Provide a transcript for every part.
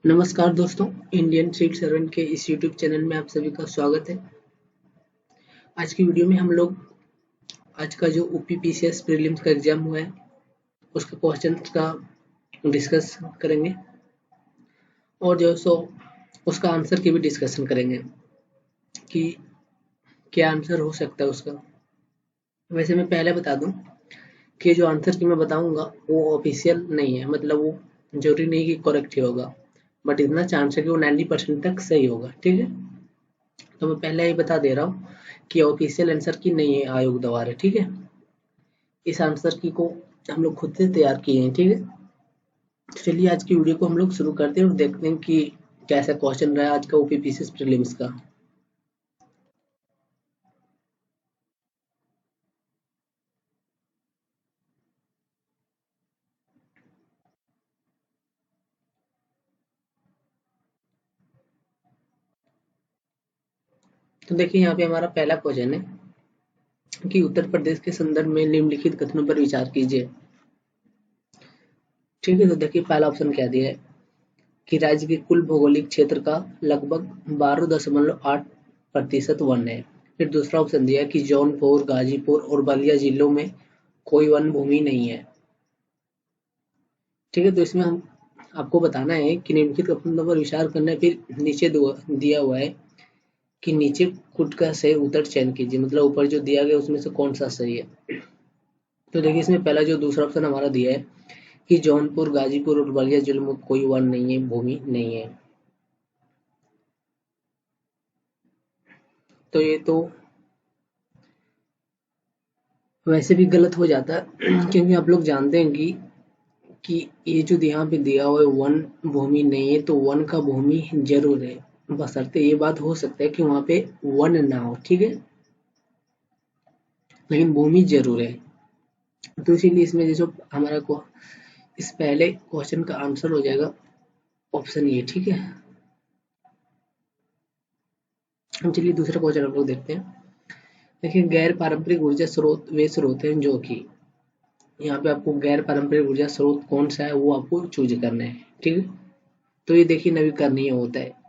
नमस्कार दोस्तों, Indian civil servant के इस यूट्यूब चैनल में आप सभी का स्वागत है। आज की वीडियो में हम लोग आज का जो यूपीपीसीएस प्रीलिम्स का एग्जाम हुआ है उसके क्वेश्चंस का डिस्कस करेंगे और जो सो उसका आंसर की भी डिस्कशन करेंगे कि क्या आंसर हो सकता है उसका। वैसे मैं पहले बता दूं कि जो आंसर की मैं बताऊंगा वो ऑफिशियल नहीं है, मतलब वो जरूरी नहीं कि करेक्ट ही होगा, बट इतना चांस है कि वो 90% तक सही होगा। ठीक है, तो मैं पहले ही बता दे रहा हूँ कि ऑफिशियल आंसर की नहीं है आयोग द्वारा। ठीक है, इस आंसर की को हम लोग खुद से तैयार किए हैं। ठीक है, तो चलिए आज की वीडियो को हम लोग शुरू करते हैं और देखते हैं कि कैसा क्वेश्चन रहा है आज का ओपीपीसीएस प्रीलिम्स का। तो देखिए यहाँ पे हमारा पहला क्वेश्चन है कि उत्तर प्रदेश के संदर्भ में निम्नलिखित कथनों पर विचार कीजिए। ठीक है, तो देखिए पहला ऑप्शन क्या दिया है कि राज्य के कुल भौगोलिक क्षेत्र का लगभग 12.8% वन है। फिर दूसरा ऑप्शन दिया है कि जौनपुर, गाजीपुर और बलिया जिलों में कोई वन भूमि नहीं है। ठीक है, तो इसमें हम आपको बताना है कि निम्नलिखित कथनों पर विचार करना है। फिर नीचे दिया हुआ है कि नीचे कुट का सही उत्तर चयन कीजिए, मतलब ऊपर जो दिया गया उसमें से कौन सा सही है। तो देखिए इसमें पहला जो दूसरा ऑप्शन हमारा दिया है कि जौनपुर, गाजीपुर और बलिया जिलों में कोई वन नहीं है, भूमि नहीं है। तो ये तो वैसे भी गलत हो जाता है क्योंकि आप लोग जानते हैं कि ये जो यहाँ पे दिया हुआ है वन भूमि नहीं है, तो वन का भूमि जरूर है, बशर्ते ये बात हो सकता है कि वहां पे वन ना हो। ठीक है, लेकिन भूमि जरूर है। तो इसीलिए इसमें जो हमारा को इस पहले क्वेश्चन का आंसर हो जाएगा ऑप्शन ए। ठीक है, हम चलिए दूसरा क्वेश्चन हम लोग देखते हैं। देखिए गैर पारंपरिक ऊर्जा स्रोत वे स्रोत हैं जो कि, यहाँ पे आपको गैर पारंपरिक ऊर्जा स्रोत कौन सा है वो आपको चूज करना है। ठीक है, तो ये देखिए नवीकरणीय होता है।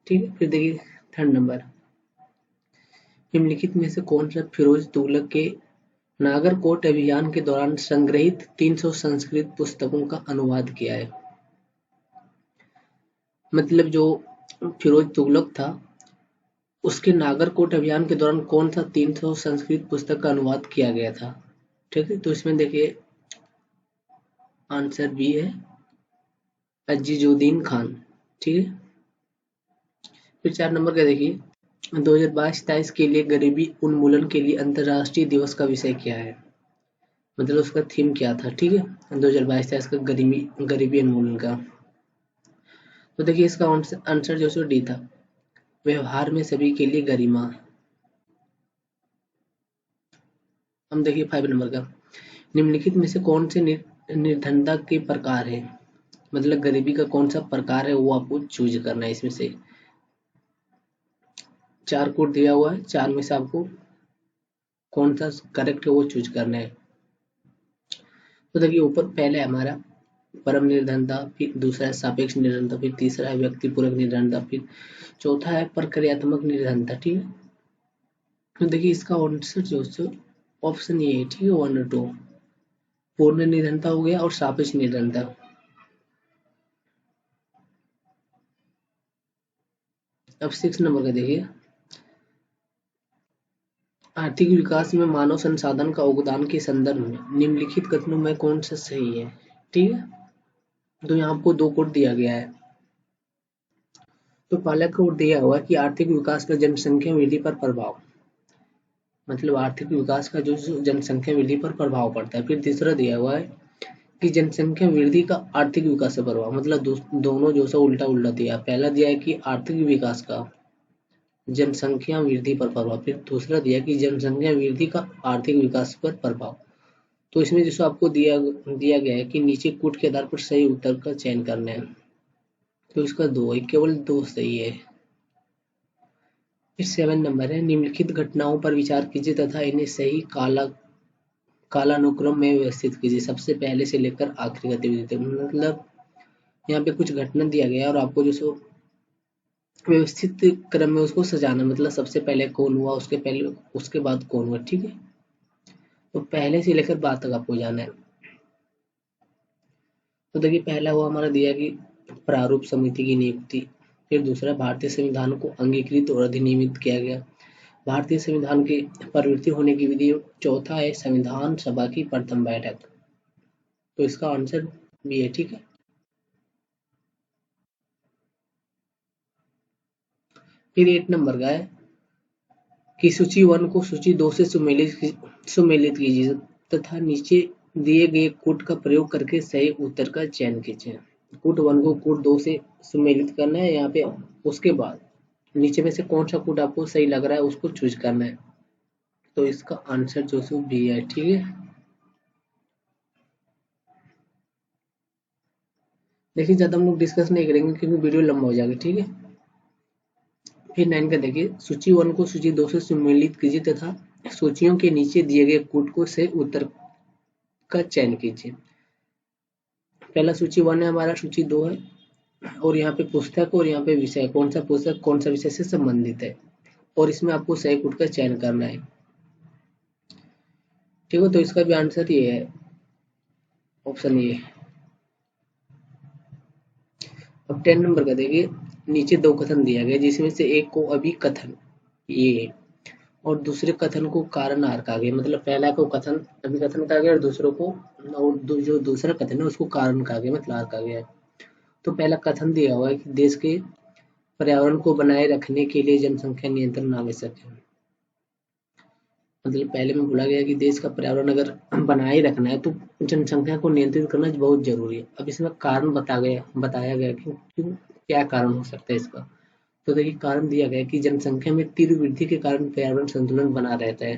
ठीक है, फिर देखिए थर्ड नंबर, निम्नलिखित में से कौन सा फिरोज तुगलक के नागरकोट अभियान के दौरान संग्रहित 300 संस्कृत पुस्तकों का अनुवाद किया है। मतलब जो फिरोज तुगलक था उसके नागरकोट अभियान के दौरान कौन सा 300 संस्कृत पुस्तक का अनुवाद किया गया था। ठीक है, तो इसमें देखिए आंसर बी है, अजीजुद्दीन खान। ठीक है, फिर 4 नंबर का देखिए 2022-23 के लिए गरीबी उन्मूलन के लिए अंतर्राष्ट्रीय दिवस का विषय क्या है, मतलब उसका थीम क्या था। ठीक है, 2022-23 का गरीबी गरीबी उन्मूलन का। तो देखिए इसका आंसर जो सो डी था, व्यवहार में सभी के लिए गरिमा। हम देखिए 5 नंबर का, निम्नलिखित में से कौन से निर्धनता के प्रकार है, मतलब गरीबी का कौन सा प्रकार है वो आपको चूज करना है। इसमें से 4 कोड दिया हुआ है, 4 में से आपको कौन सा करेक्ट है वो चूज करना है। तो देखिए ऊपर पहले हमारा परम निर्धनता, फिर दूसरा है सापेक्ष निर्धनता, फिर तीसरा है व्यक्तिपूरक निर्धनता, फिर चौथा है प्रक्रियात्मक निर्धनता। ठीक है, तो देखिए इसका आंसर जो है ऑप्शन ए है। ठीक है, 1 और 2 पूर्ण निर्धनता हो गया और सापेक्ष निर्धनता। अब 6 नंबर का देखिए, आर्थिक विकास में मानव संसाधन का योगदान के संदर्भ में निम्नलिखित कथनों में कौन सा सही है। ठीक है, तो यहाँ आपको 2 कोड दिया गया है। तो पहला कोड दिया हुआ है कि आर्थिक विकास का जनसंख्या वृद्धि पर प्रभाव, मतलब आर्थिक विकास का जो जनसंख्या वृद्धि पर प्रभाव पड़ता है। फिर तीसरा दिया हुआ है कि जनसंख्या वृद्धि का आर्थिक विकास से प्रभाव, मतलब दोनों जो सा उल्टा उल्टा दिया। पहला दिया है कि आर्थिक विकास का जनसंख्या वृद्धि पर प्रभाव, फिर दूसरा दिया कि जनसंख्या वृद्धि का आर्थिक विकास पर प्रभाव। तो इसमें जैसे आपको दिया गया है कि नीचे कूट के आधार पर सही उत्तर का चयन करना है, तो इसका 2 है, केवल 2 सही है। फिर 7 नंबर है, निम्नलिखित घटनाओं पर विचार कीजिए तथा इन्हें सही कालानुक्रम में व्यवस्थित कीजिए, सबसे पहले से लेकर आखिरी गतिविधि तक। मतलब यहाँ पे कुछ घटना दिया गया और आपको जो सो व्यवस्थित क्रम में उसको सजाना, मतलब सबसे पहले कौन हुआ, उसके पहले उसके बाद कौन हुआ, ठीक है। तो पहले से लेकर बाद तक आपको जाना है। तो देखिए पहला हुआ हमारा दिया कि प्रारूप समिति की नियुक्ति। फिर दूसरा, भारतीय संविधान को अंगीकृत और अधिनियमित किया गया। भारतीय संविधान की प्रवृत्ति होने की विधि। चौथा है संविधान सभा की प्रथम बैठक। तो इसका आंसर बी है, ठीक है। फिर 8 नंबर का है कि सूची 1 को सूची 2 से सुमेलित कीजिए तथा नीचे दिए गए कूट का प्रयोग करके सही उत्तर का चयन कीजिए। कूट 1 को कूट 2 से सुमेलित करना है यहाँ पे। उसके बाद नीचे में से कौन सा कूट आपको सही लग रहा है उसको चूज करना है। तो इसका आंसर जो सो बी है, ठीक है। देखिए ज्यादा हम लोग डिस्कस नहीं करेंगे क्योंकि वीडियो लंबा हो जाएगा, ठीक है। फिर 9 का देखिए, सूची 1 को सूची 2 से सम्मिलित कीजिए तथा सूचियों के नीचे दिए गए कूट को से उत्तर का चयन कीजिए। पहला सूची 1 है हमारा, सूची 2 है और यहाँ पे पुस्तक और यहाँ पे विषय, कौन सा पुस्तक कौन सा विषय से संबंधित है और इसमें आपको सही कूट का चयन करना है, ठीक है। तो इसका भी आंसर ये है, ऑप्शन ये। अब 10 नंबर का देखिए, नीचे 2 कथन दिया गया जिसमें से एक को अभिकथन ये और दूसरे कथन को कारण आर कहा गया। मतलब पहला को कथन अभिकथन कहा गया और दूसरों को, और जो दूसरा कथन है उसको कारण कहा गया, मतलब आर कहा गया है। तो पहला कथन दिया हुआ है कि देश के पर्यावरण को बनाए रखने के लिए जनसंख्या नियंत्रण आवश्यक है। मतलब पहले में बोला गया कि देश का पर्यावरण अगर बनाए रखना है तो जनसंख्या को नियंत्रित करना बहुत जरूरी है। अब इसमें कारण बताया गया कि क्यों, क्या कारण हो सकता है इसका। तो देखिए कारण दिया गया कि जनसंख्या में तीव्र वृद्धि के कारण पर्यावरण संतुलन बना रहता है।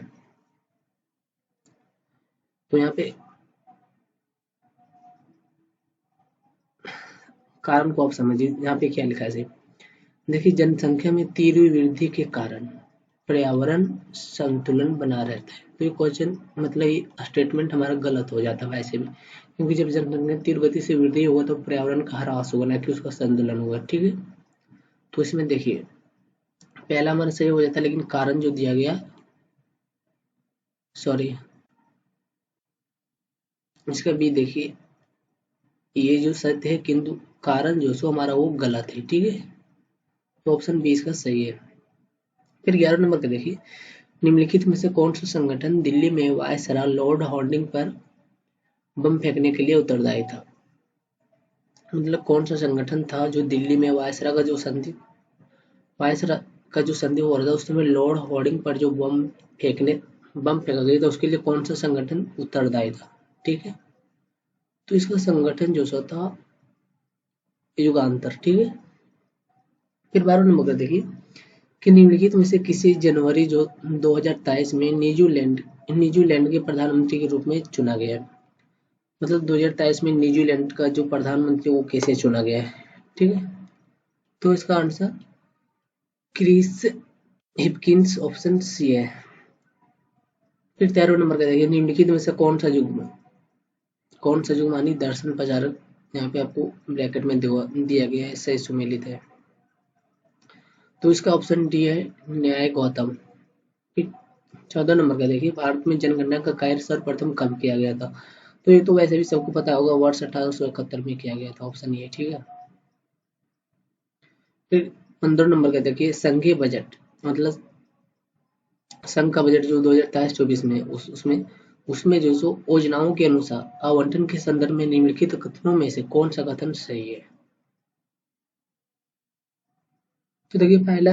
तो यहाँ पे कारण को आप समझिए, यहाँ पे क्या लिखा है। देखिए जनसंख्या में तीव्र वृद्धि के कारण पर्यावरण संतुलन बना रहता है। तो ये क्वेश्चन, मतलब ये स्टेटमेंट हमारा गलत हो जाता है वैसे भी, क्योंकि जब जनसंख्या तीव्र गति से वृद्धि होगा तो पर्यावरण का ह्रास होगा, ना कि उसका संतुलन होगा, ठीक है। तो इसमें देखिए पहला हमारा सही हो जाता है, लेकिन कारण जो दिया गया, सॉरी, इसका भी देखिए ये जो सत्य है किंतु कारण जो सो हमारा वो गलत है, ठीक है। तो ऑप्शन बी इसका सही है। फिर 11 नंबर का देखिए, निम्नलिखित में से कौन सा संगठन दिल्ली में वायसराय लॉर्ड हॉर्डिंग पर बम फेंकने के लिए उत्तरदायी था। मतलब कौन सा संगठन था जो दिल्ली में वायसराय का जो संधि हो रहा था उसमें लॉर्ड हॉर्डिंग पर जो बम फेंका गया था, उसके लिए कौन सा संगठन उत्तरदायी था, ठीक है। तो इसका संगठन जो सा था युगांतर, ठीक है। फिर 12 नंबर का देखिए कि निम्नलिखित में से किसी जनवरी जो 2023 में न्यूजीलैंड के प्रधानमंत्री के रूप में चुना गया है। मतलब 2023 में न्यूजीलैंड का जो प्रधानमंत्री वो कैसे चुना गया है, ठीक है। तो इसका answer Chris Hipkins, option C है। फिर 13 नंबर का देखिए, निम्नलिखित में से कौन सा युग्मानी दर्शन प्रचारक, यहाँ पे आपको ब्रैकेट में दिया गया है, सही सुमेलित है। तो इसका ऑप्शन डी है न्याय गौतम। फिर 14 नंबर का देखिए, भारत में जनगणना का कार्य सर्वप्रथम कब किया गया था। तो ये तो वैसे भी सबको पता होगा, वर्ष 1871 में किया गया था, ऑप्शन ये, ठीक है। फिर 15 नंबर का देखिए, संघीय बजट, मतलब संघ का बजट जो 2023-24 में उसमें जो सो योजनाओं के अनुसार आवंटन के संदर्भ में निम्नलिखित कथनों में से कौन सा कथन सही है। तो देखिए पहला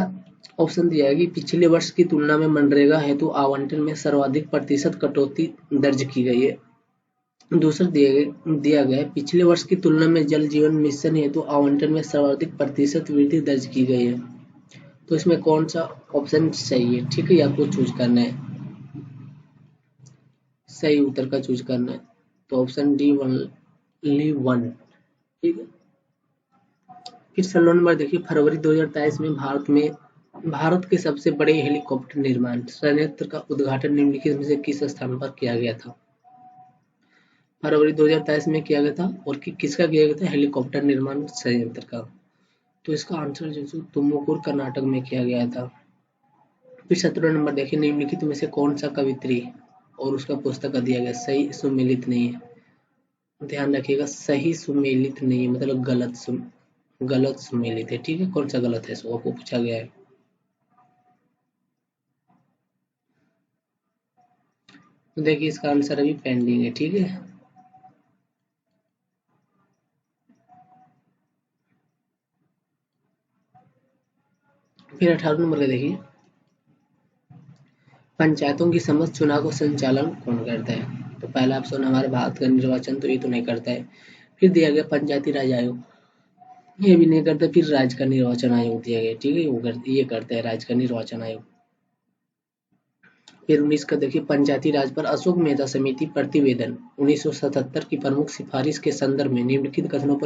ऑप्शन दिया है कि पिछले वर्ष की तुलना में मनरेगा हेतु आवंटन में सर्वाधिक प्रतिशत कटौती दर्ज की गई है। दूसरा दिया गया है पिछले वर्ष की तुलना में जल जीवन मिशन हेतु आवंटन में सर्वाधिक प्रतिशत वृद्धि दर्ज की गई है। तो इसमें कौन सा ऑप्शन सही है, ठीक है, आपको चूज करना है, सही उत्तर का चूज करना है। तो ऑप्शन डी ओनली वन, ठीक है। फिर 16 नंबर देखिए, फरवरी 2023 में भारत के सबसे बड़े हेलीकॉप्टर निर्माण संयंत्र का उद्घाटन निम्नलिखित में से किस स्थान पर किया गया था। फरवरी 2023 में किया गया था और किसका किया गया था? हेलीकॉप्टर निर्माण संयंत्र का। तो इसका आंसर जो है तुमकुर कर्नाटक में किया गया था। फिर 17 नंबर देखिए, निम्नलिखित में से कौन सा कवित्री और उसका पुस्तक दिया गया सही सुमेलित नहीं है? ध्यान रखिएगा, सही सुमेलित नहीं है मतलब गलत सुमेलित है। ठीक है, कौन सा गलत है सो आपको पूछा गया है। तो देखिए इसका आंसर अभी पेंडिंग है। ठीक है, फिर 18 नंबर का देखिए, पंचायतों की समस्त चुनाव का संचालन कौन करता है? तो पहला ऑप्शन हमारे भारत का निर्वाचन, तो ये तो नहीं करता है। फिर दिया गया पंचायती राज आयोग, ये भी नहीं करता। फिर राज्य का निर्वाचन आयोग दिया गया। ठीक है, ये करता है राज्य का निर्वाचन आयोग। फिर 19 का देखिए, पंचायती राज पर अशोक मेहता समिति प्रतिवेदन 1977 की प्रमुख सिफारिश के संदर्भ में निम्नलिखित कथनों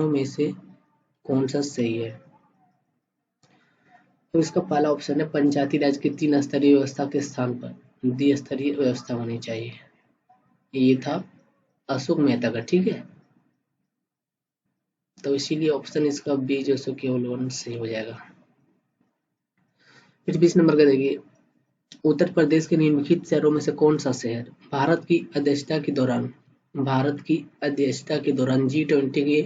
में से कौन सा सही है? तो इसका पहला ऑप्शन है, पंचायती राज की 3 स्तरीय व्यवस्था के स्थान पर द्विस्तरीय व्यवस्था होनी चाहिए। ये था अशोक मेहता का। ठीक है, तो इसीलिए ऑप्शन इसका बी जो सो केवल 1 सही हो जाएगा। फिर 20 नंबर का देखिए, उत्तर प्रदेश के निम्नलिखित शहरों में से कौन सा शहर भारत की अध्यक्षता के दौरान G20 के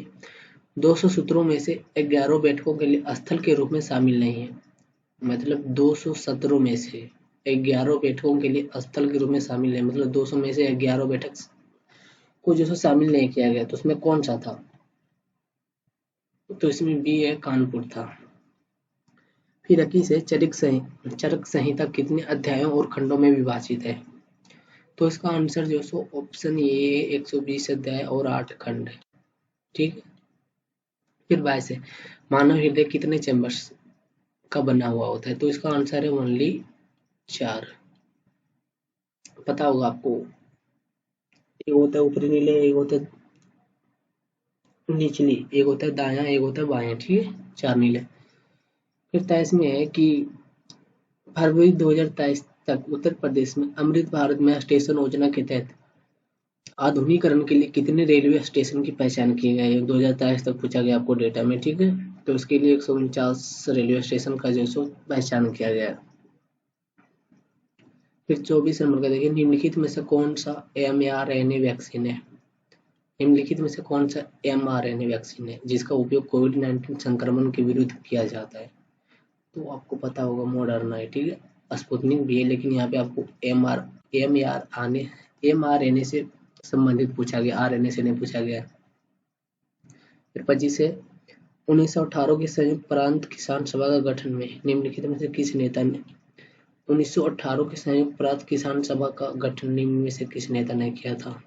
200 सूत्रों में से 11 बैठकों के लिए स्थल के रूप में शामिल नहीं है? मतलब 200 सत्रों में से 11 बैठकों के लिए स्थल के रूप में शामिल है, मतलब 200 में से 11 बैठक को जो है शामिल नहीं किया गया। तो उसमें कौन सा था? तो इसमें बी है, कानपुर था। फिर 21 है, चरक संहिता कितने अध्यायों और खंडों में विभाजित है? तो इसका आंसर जो सो ऑप्शन ए 120 अध्याय और 8 खंड है। ठीक है, फिर 22 है, मानव हृदय कितने चैम्बर्स का बना हुआ होता है? तो इसका आंसर है ओनली 4। पता होगा आपको, एक होता है ऊपरी नीले, एक होता है निचली, एक होता है दायां, एक होता है बायां। ठीक है, 4 नीले। फिर 23 में है कि फरवरी 2023 तक उत्तर प्रदेश में अमृत भारत में स्टेशन योजना के तहत आधुनिकीकरण के लिए कितने रेलवे स्टेशन की पहचान की गई है? 2023 तक पूछा गया आपको डेटा में। ठीक है, तो उसके लिए 149 रेलवे स्टेशन का जो सो पहचान किया गया है। फिर 24 नंबर का देखिए, निम्नलिखित में से कौन सा mRNA वैक्सीन है? निम्नलिखित में से कौन सा mRNA वैक्सीन है जिसका उपयोग कोविड-19 संक्रमण के विरुद्ध किया जाता है? तो आपको पता होगा मॉडर्ना है। ठीक है, स्पुतनिक भी है, लेकिन यहाँ पे आपको mRNA से संबंधित पूछा गया, आरएनए से नहीं पूछा गया। फिर 25 है, 1918 की संयुक्त प्रांत किसान सभा का गठन में निम्नलिखित में से किस नेता ने 1918 की संयुक्त प्रांत किसान सभा का गठन निम्न में से किस नेता ने किया था?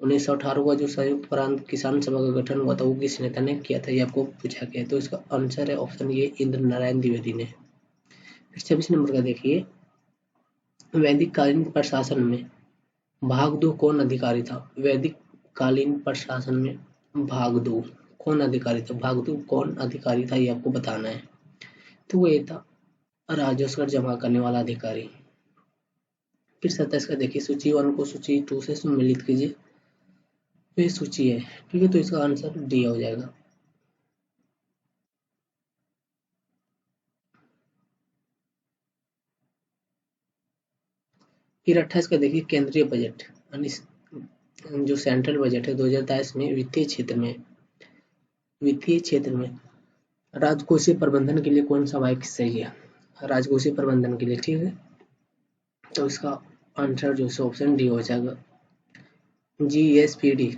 1918 का जो संयुक्त प्रांत किसान सभा का गठन हुआ था वो किस नेता ने किया था, ये आपको पूछा गया। तो इसका आंसर है ऑप्शन ए, इंद्र नारायण द्विवेदी ने। फिर 26 नंबर का देखिए, वैदिक कालीन प्रशासन में भागदू कौन अधिकारी था? वैदिक कालीन प्रशासन में भागदू कौन अधिकारी था? भागदू कौन अधिकारी था, ये आपको बताना है। तो वो ये था राजस्व कर जमा करने वाला अधिकारी। फिर 27 का देखिए, सूची 1 को सूची 2 से सम्मिलित कीजिए। तो ये सूची है। ठीक है, तो इसका आंसर डी हो जाएगा। फिर 28 का देखिए, केंद्रीय बजट यानी जो सेंट्रल बजट है 2023 में वित्तीय क्षेत्र में राजकोषीय प्रबंधन के लिए कौन सा वाक्य सही है? राजकोषीय प्रबंधन के लिए। ठीक है, तो इसका आंसर जो है ऑप्शन डी हो जाएगा, जीएसपीडी।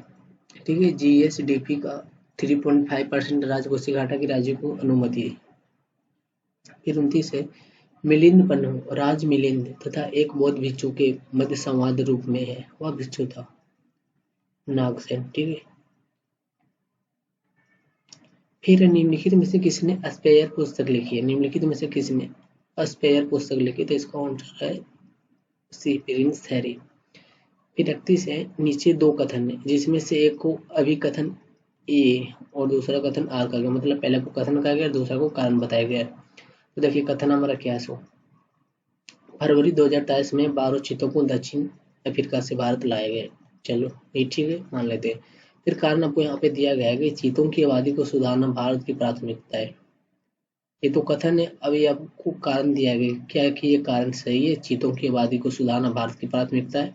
ठीक है, जीएसडीपी का 3.5% राजकोषीय घाटा की राज्य को अनुमति है। फिर 29 है, मिलिंद पन्नू राज मिलिंद तथा एक बौद्ध भिक्षु के मध्य संवाद रूप में है, वह भिक्षु था नागसेन। ठीक है, फिर निम्नलिखित में से किसने स्पेयर पुस्तक लिखी है? निम्नलिखित में से किसने स्पेयर पुस्तक लिखी? तो इसका आंसर है सी, प्रिंस हैरी। फिर 31 है, नीचे 2 कथन है जिसमें से एक को अभिकथन ए और दूसरा कथन आर का गया, मतलब पहले को कथन कहा गया, दूसरा को कारण बताया गया। तो देखिए कथन हमारा क्या है, फरवरी 2023 में 12 चितों को दक्षिण अफ्रीका से भारत लाए गए। चलो ये ठीक है, मान लेते हैं। फिर कारण आपको यहाँ पे दिया गया है कि चीतों की आबादी को सुधारना भारत की प्राथमिकता है। ये तो कथन है, अभी आपको कारण दिया गया क्या कि ये कारण सही है, चीतों की आबादी को सुधारना भारत की प्राथमिकता है।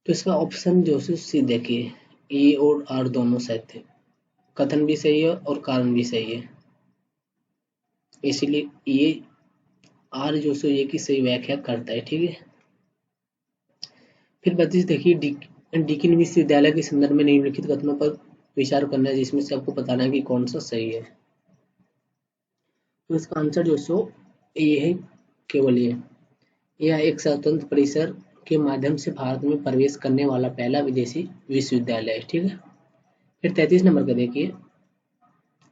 तो इसका ऑप्शन जो है सी देखिए, ए और आर दोनों सही थे, कथन भी सही है और कारण भी सही है, इसीलिए ये आर जो सो ये की सही व्याख्या करता है। ठीक है। फिर 32 देखिए, डीकिन विश्वविद्यालय के संदर्भ में निम्नलिखित कथनों पर विचार करना है, जिसमें से आपको बताना है कि कौन सा सही है। तो इसका आंसर जो सो ये है, केवल ये, यह एक स्वतंत्र परिसर के माध्यम से भारत में प्रवेश करने वाला पहला विदेशी विश्वविद्यालय है। ठीक है। फिर 33 नंबर का देखिए,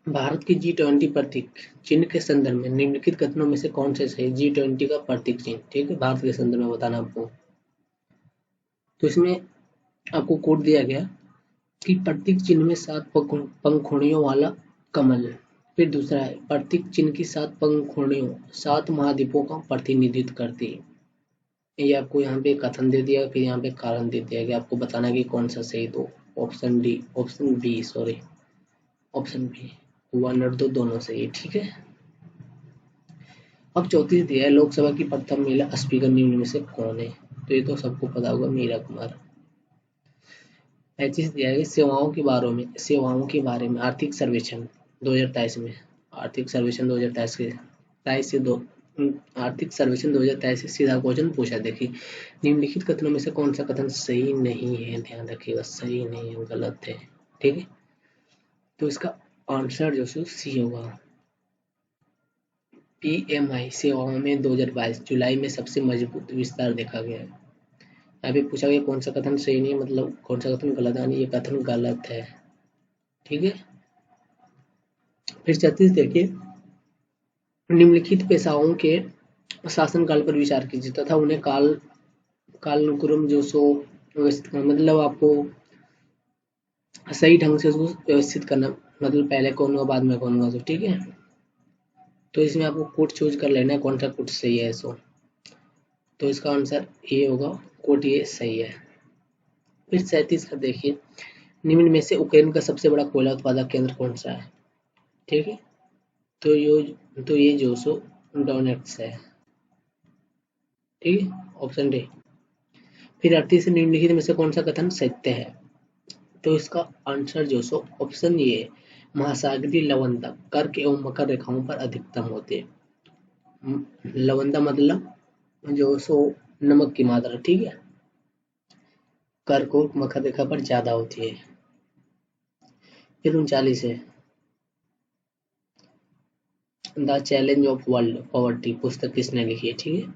भारत की G20 प्रतीक चिन्ह के संदर्भ में निम्नलिखित कथनों में से कौन से सही। G20 का प्रतीक चिन्ह, ठीक है, भारत के संदर्भ में बताना आपको। तो इसमें आपको कोड दिया गया कि प्रतीक चिन्ह में 7 पंखुड़ियों वाला कमल। फिर दूसरा है, प्रतीक चिन्ह की 7 पंखुड़ियों 7 महाद्वीपों का प्रतिनिधित्व करती है। ये आपको यहाँ पे कथन दे दिया, फिर यहाँ पे कारण दे दिया गया, आपको बताना है कि कौन सा सही। तो option B sorry, option B 1 और 2 दोनों सही है। ठीक है। अब 34 दिया है, लोकसभा की प्रथम महिला स्पीकर निम्न में से कौन है। तो ये तो सबको पता होगा, मीरा कुमार। 35 दिया है, सेवाओं के बारे में आर्थिक सर्वेक्षण 2023 में, आर्थिक सर्वेक्षण 2023 के 23 से दो आर्थिक सर्वेक्षण 2023 से सीधा क्वेश्चन पूछा। देखिए, निम्नलिखित कथनों में से कौन सा कथन सही नहीं है, ध्यान रखिएगा, सही नहीं है, गलत है। ठीक है। तो इसका आंसर जो सी होगा। पीएमआई सेवाओं में 2022 जुलाई में सबसे मजबूत विस्तार देखा गया है। यहाँ पे पूछा गया कौन सा कथन सही नहीं है, मतलब कौन सा कथन गलत है, ये कथन गलत है। ठीक है। फिर 36 देखिए, निम्नलिखित पेशाओं के शासनकाल पर विचार कीजिए तथा उन्हें कालानुक्रम जो सो व्यवस्थित करना, मतलब आपको सही ढंग से उसको व्यवस्थित करना, मतलब पहले कौन होगा बाद में कौन होगा। तो ठीक है। तो इसमें आपको कोड चूज कर लेना है, कौन सा कोड सही है। सो तो इसका आंसर ये होगा, कोड ये सही है। फिर 37 का देखिए, निम्न में से यूक्रेन का सबसे बड़ा कोयला उत्पादक केंद्र कौन सा है। ठीक है। तो ये जो सो डोनेट्स है। ठीक है, ऑप्शन डी। फिर 38 निम्नलिखित में से कौन सा कथन सत्य है। तो इसका आंसर जो सो ऑप्शन ये है, महासागरीय लवणता कर्क एवं मकर रेखाओं पर अधिकतम होते हैं। लवणता मतलब जो सो नमक की मात्रा। ठीक है। कर्क और मकर रेखा पर ज्यादा होती है। फिर 39 है, the challenge of world poverty पुस्तक किसने लिखी है। ठीक है।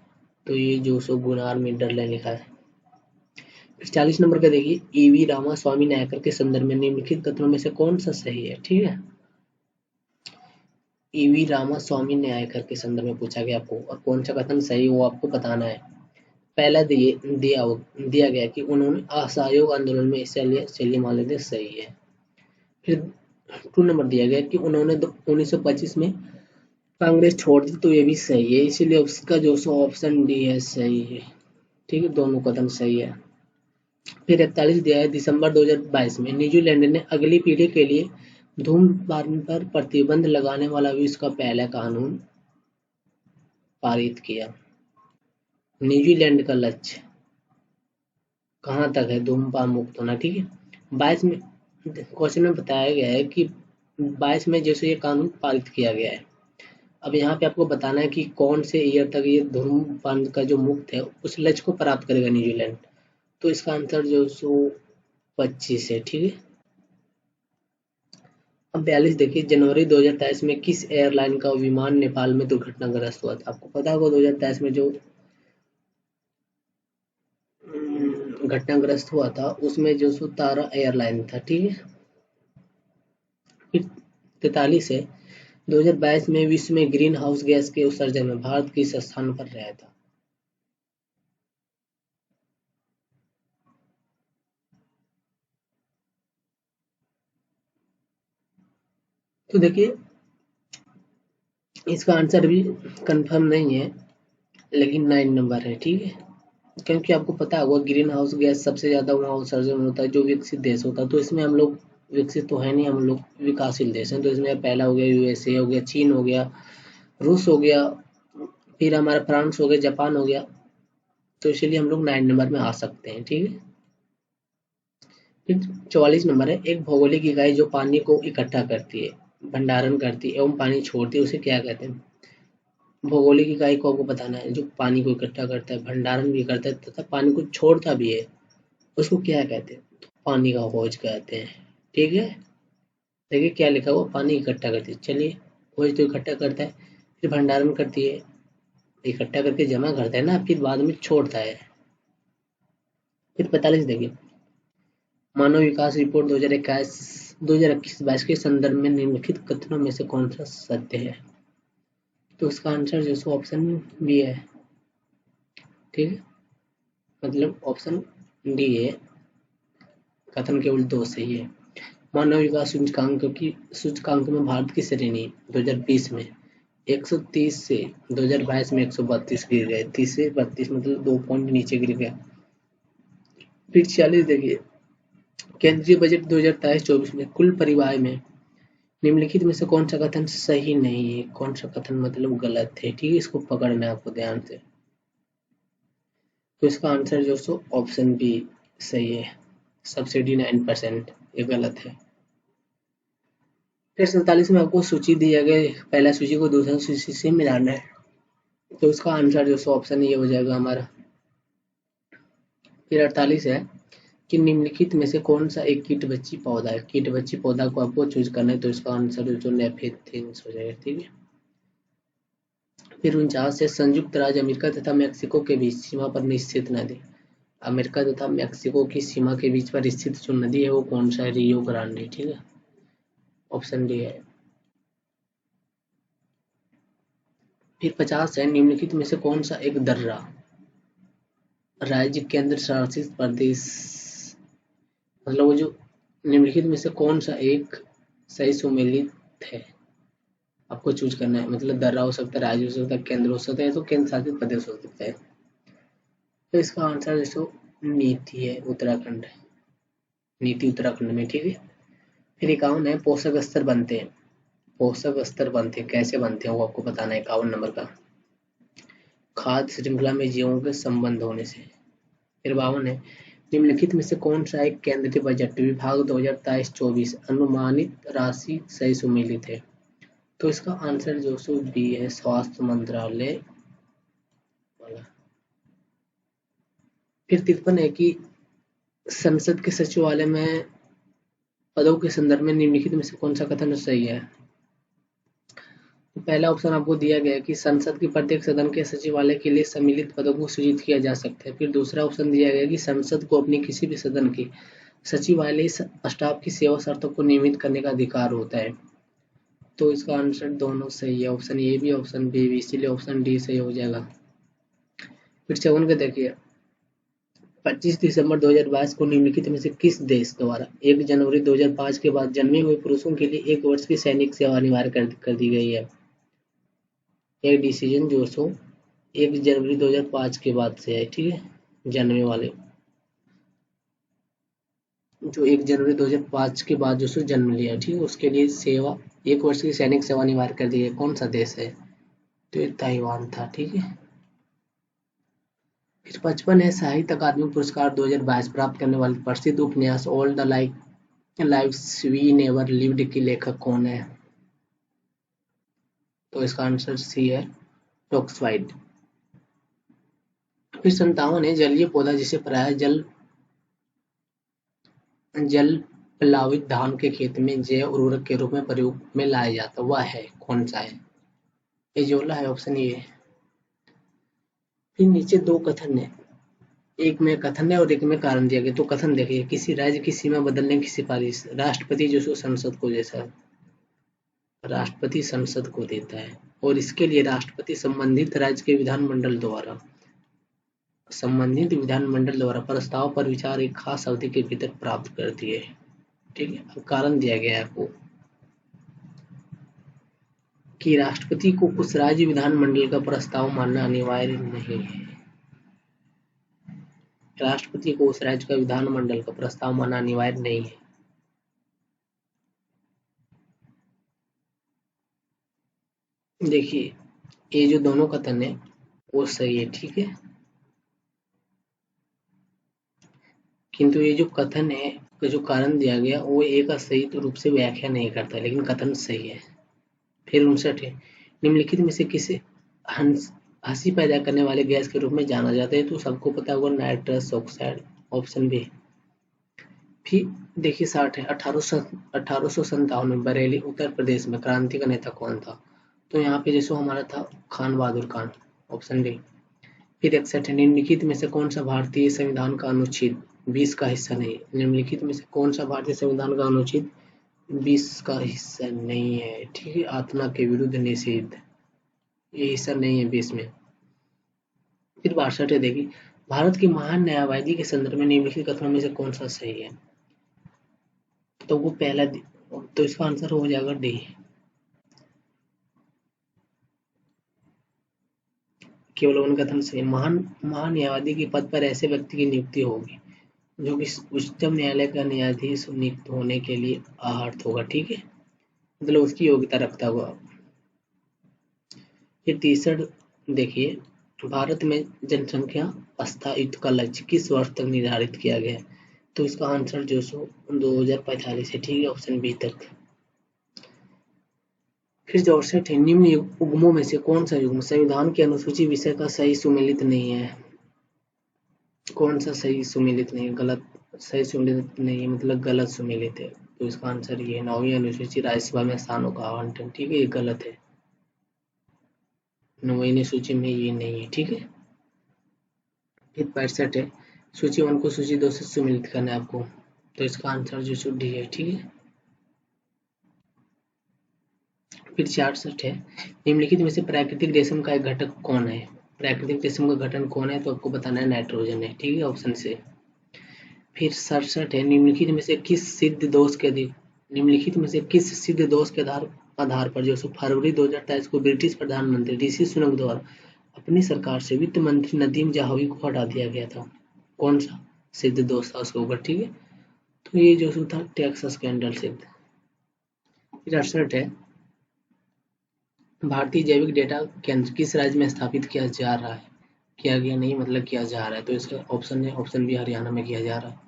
तो ये जो सो गुनार मिंडर ने लिखा है। 40 नंबर का देखिए, ईवी रामा स्वामी नायकर के संदर्भ में निम्नलिखित कथनों में से कौन सा सही है। ठीक है। ईवी रामा स्वामी नायकर के संदर्भ में पूछा गया आपको, और कौन सा कथन सही वो आपको बताना है। पहला दिया गया कि उन्होंने असहयोग आंदोलन में हिस्सा लिया, चलिए मान लेते सही है। फिर 2 नंबर दिया गया कि उन्होंने 1925 में कांग्रेस छोड़ दी, तो ये भी सही है, इसीलिए उसका जो सो ऑप्शन डी है सही है। ठीक है, दोनों कथन सही है। फिर 41 दिया है, दिसंबर 2022 में न्यूजीलैंड ने अगली पीढ़ी के लिए धूम्रपान पर प्रतिबंध लगाने वाला विश्व का पहला कानून पारित किया। न्यूजीलैंड का लक्ष्य कहाँ तक है, धूम्रपान मुक्त होना। ठीक है। 22 में क्वेश्चन में बताया गया है कि 22 में जैसे ये कानून पारित किया गया है। अब यहाँ पे आपको बताना है कि कौन से ईयर तक ये धूम्रपान का जो मुक्त है उस लक्ष्य को प्राप्त करेगा न्यूजीलैंड। तो इसका आंसर जो सो 25 है। ठीक है। अब 42 देखिए, जनवरी 2023 में किस एयरलाइन का विमान नेपाल में दुर्घटनाग्रस्त हुआ था। आपको पता होगा 2023 में जो घटनाग्रस्त हुआ था उसमें जो सो तारा एयरलाइन था। ठीक है। फिर 43 है, 2022 में विश्व में ग्रीन हाउस गैस के उत्सर्जन में भारत किस स्थान पर रहा था। तो देखिए, इसका आंसर भी कंफर्म नहीं है, लेकिन 9 नंबर है। ठीक है। क्योंकि आपको पता होगा ग्रीन हाउस गैस सबसे ज्यादा वहाँ उत्सर्जन होता है जो विकसित देश होता है, तो इसमें हम लोग विकसित तो है नहीं, हम लोग विकासशील देश हैं। तो इसमें पहला हो गया यूएसए हो गया, चीन हो गया, रूस हो गया, फिर हमारा फ्रांस हो गया, जापान हो गया। तो इसीलिए हम लोग 9 नंबर में आ सकते हैं। ठीक है। फिर 44 नंबर है, एक भौगोलिक इकाई जो पानी को इकट्ठा करती है, भंडारण करती है एवं पानी छोड़ती है, उसे क्या कहते हैं? भौगोलिक इकाई को आपको बताना है जो पानी को इकट्ठा करता है, भंडारण भी करता है तथा पानी को छोड़ता भी है, उसको क्या कहते हैं? तो पानी का हौज कहते हैं। ठीक है। देखिए क्या लिखा हुआ, पानी इकट्ठा करती है। चलिए, हौज तो इकट्ठा करता है, फिर भंडारण करती है, इकट्ठा करके जमा करता है ना, फिर बाद में छोड़ता है। फिर 45 देखिए, मानव विकास रिपोर्ट 2021-22 के संदर्भ में निम्नलिखित कथनों में से कौन सा सत्य है? तो इसका आंसर जो सो ऑप्शन बी है। ठीक है, मतलब ऑप्शन डी है, कथन केवल दो सही है। मानव विकास सूचकांक में भारत की श्रेणी 2020 में 130 से 2022 में 132 गिर गए, 30 से 32 मतलब 2 पॉइंट नीचे गिर गया। फिर 46 देखिए, केंद्रीय बजट 2023-24 में कुल परिवार में निम्नलिखित में से कौन सा कथन सही नहीं है? कौन सा कथन मतलब गलत है? ठीक है, इसको पकड़ना है आपको ध्यान से। तो इसका आंसर जो सो ऑप्शन बी सही है, सब्सिडी 9%, ये गलत है। फिर 47 में आपको सूची दिया गया, पहला सूची को दूसरा सूची से मिलाना है, तो इसका आंसर जो सो ऑप्शन ये हो जाएगा हमारा। फिर 48 है कि निम्नलिखित में से कौन सा एक कीट बच्ची पौधा है? कीट बच्ची पौधा को आपको चूज करना है, तो इसका आंसर जो नेफेथिन्स हो जाएगा। ठीक है। फिर 49 है, संयुक्त राज्य अमेरिका तथा मेक्सिको के बीच सीमा पर स्थित नदी, अमेरिका तथा मेक्सिको की सीमा के बीच पर स्थित जो नदी है वो कौन सा है? Rio Grande. ठीक है, ऑप्शन डी है। फिर 50 है, निम्नलिखित में से कौन सा एक दर्रा राज्य केंद्र शासित प्रदेश, मतलब वो जो निम्नलिखित में से कौन सा एक सही सुमेलित है, आपको चूज करना है। मतलब दर्रा हो सकता है, राज्य हो सकता है, केंद्र हो सकता है, तो केंद्र शासित प्रदेश हो सकता है। तो इसका आंसर जो नीति है, उत्तराखंड, नीति उत्तराखंड में। ठीक है। फिर 51 है, पोषक स्तर बनते हैं, पोषक स्तर बनते हैं कैसे बनते हैं वो आपको बताना है। 51 नंबर का, खाद्य श्रृंखला में जीवों के संबंध होने से। फिर 52 है, निम्नलिखित में से कौन सा एक केंद्रीय बजट विभाग 2023-24 अनुमानित राशि सही सुमेलित है? तो इसका आंसर जो सो बी है, स्वास्थ्य मंत्रालय वाला। फिर 53 है कि संसद के सचिवालय में पदों के संदर्भ में निम्नलिखित में से कौन सा कथन सही है? तो पहला ऑप्शन आपको दिया गया है कि संसद के प्रत्येक सदन के सचिवालय के लिए सम्मिलित पदों को सृजित किया जा सकता है। फिर दूसरा ऑप्शन दिया गया है कि संसद को अपनी किसी भी सदन के सचिवालय स्टाफ की सेवा शर्तों को नियमित करने का अधिकार होता है। तो इसका आंसर दोनों सही है, ऑप्शन ए भी ऑप्शन बी भी, इसीलिए ऑप्शन डी सही हो जाएगा। फिर 54 का देखिए, 25 दिसंबर 2022 को निम्नलिखित में से किस देश द्वारा 1 जनवरी 2005 के बाद जन्मे हुए पुरुषों के लिए 1 वर्ष की सैनिक सेवा अनिवार्य कर दी गई है? एक डिसीजन जो सो 1 जनवरी 2005 के बाद से है। ठीक है, जन्मे वाले जो 1 जनवरी 2005 के बाद जो सो जन्म लिया, ठीक है, उसके लिए सेवा 1 वर्ष की सैनिक सेवा अनिवार्य कर दी है। कौन सा देश है? तो ये ताइवान था। ठीक है। फिर 55 है, साहित्य अकादमी पुरस्कार 2022 प्राप्त करने वाले प्रसिद्ध उपन्यास all the lives we never lived की लेखक कौन है? तो इसका आंसर सी है, टॉक्सवाइड। फिर 57 है, जलीय पौधा जिसे प्रायः जल प्लावित धान के खेत में जैव उर्वरक के रूप में प्रयोग में लाया जाता, वह है कौन सा है? एजोला है, ऑप्शन ए। फिर नीचे दो कथन है, एक में कथन है और एक में कारण दिया गया। तो कथन देखिए, किसी राज्य की सीमा बदलने की सिफारिश राष्ट्रपति जो सो संसद को जैसा राष्ट्रपति संसद को देता है, और इसके लिए राष्ट्रपति संबंधित विधानमंडल द्वारा प्रस्ताव पर विचार एक खास अवधि के भीतर प्राप्त करती है। ठीक है, अब कारण दिया गया है आपको कि राष्ट्रपति को उस राज्य विधानमंडल का प्रस्ताव मानना अनिवार्य नहीं है। राष्ट्रपति को उस राज्य का विधानमंडल का प्रस्ताव मानना अनिवार्य नहीं है। देखिए, ये जो दोनों कथन है वो सही है, ठीक है, किंतु ये जो कथन है का जो कारण दिया गया वो एक सही तो रूप से व्याख्या नहीं करता, लेकिन कथन सही है। फिर 59 है, निम्नलिखित में से किसे हंसी पैदा करने वाले गैस के रूप में जाना जाता है? तो सबको पता होगा नाइट्रस ऑक्साइड, ऑप्शन बी। फिर देखिए 60 है, 1857 में बरेली उत्तर प्रदेश में क्रांति का नेता कौन था? तो यहाँ पे जैसे हमारा था खान बहादुर खान, ऑप्शन डी। फिर 61 है, निम्नलिखित में से कौन सा भारतीय संविधान का अनुच्छेद 20 का हिस्सा नहीं? निम्नलिखित में से कौन सा भारतीय संविधान का अनुच्छेद 20 का हिस्सा नहीं है? ठीक है, आत्मा के विरुद्ध निषेध, ये हिस्सा नहीं है 20 में। फिर 62 है, देखिए भारत के महान न्यायवादी के संदर्भ में निम्नलिखित कथनों में से कौन सा सही है? तो वो पहला, तो इसका आंसर हो जाएगा डी। केवल वन कथन सही। महान महान न्यायवादी के पद पर ऐसे व्यक्ति की नियुक्ति होगी जो कि उच्चतम न्यायालय का न्यायाधीश नियुक्त होने के लिए अहर्थ होगा, ठीक है, मतलब उसकी योग्यता रखता हुआ। फिर 63 देखिए, भारत में जनसंख्या स्थायित्व का लक्ष्य किस वर्ष तक निर्धारित किया गया है? तो इसका आंसर जो सो 2045 है, ठीक है, ऑप्शन बी तक। फिर 64 है, निम्न युग्मों में से कौन सा युग्म संविधान की अनुसूची विषय का सही सुमेलित नहीं है? कौन सा सही सुमेलित नहीं है? गलत, सही सुमेलित नहीं है मतलब गलत सुमेलित है। तो इसका आंसर ये है, 9वीं अनुसूची राज्यसभा में स्थानों का आवंटन, ठीक है, ये गलत है, 9वीं अनुसूची में ये नहीं है, ठीक है। फिर 65 है, सूची 1 को सूची 2 से सुमेलित करना है आपको, तो इसका आंसर जो डी है, ठीक है। फिर 66 है, निम्नलिखित में से प्राकृतिक रेशम का एक घटक कौन है? प्राकृतिक रेशम का घटक कौन है? तो आपको बताना है नाइट्रोजन है, ठीक है, ऑप्शन से। फिर 67 है, निम्नलिखित में से किस सिद्ध दोष के अधिक निम्नलिखित में से किस सिद्ध दोष के आधार पर जो फरवरी 2023 को ब्रिटिश प्रधानमंत्री ऋषि सुनक द्वारा अपनी सरकार से वित्त मंत्री नदीम जाहवी को हटा दिया गया था? कौन सा सिद्ध दोष था उसके ऊपर, ठीक है, तो ये जो था टैक्स स्कैंडल सिद्ध। फिर 68 है, भारतीय जैविक डेटा केंद्र किस राज्य में स्थापित किया जा रहा है? किया गया नहीं मतलब किया जा रहा है, तो इसका ऑप्शन है ऑप्शन बी, हरियाणा में किया जा रहा है।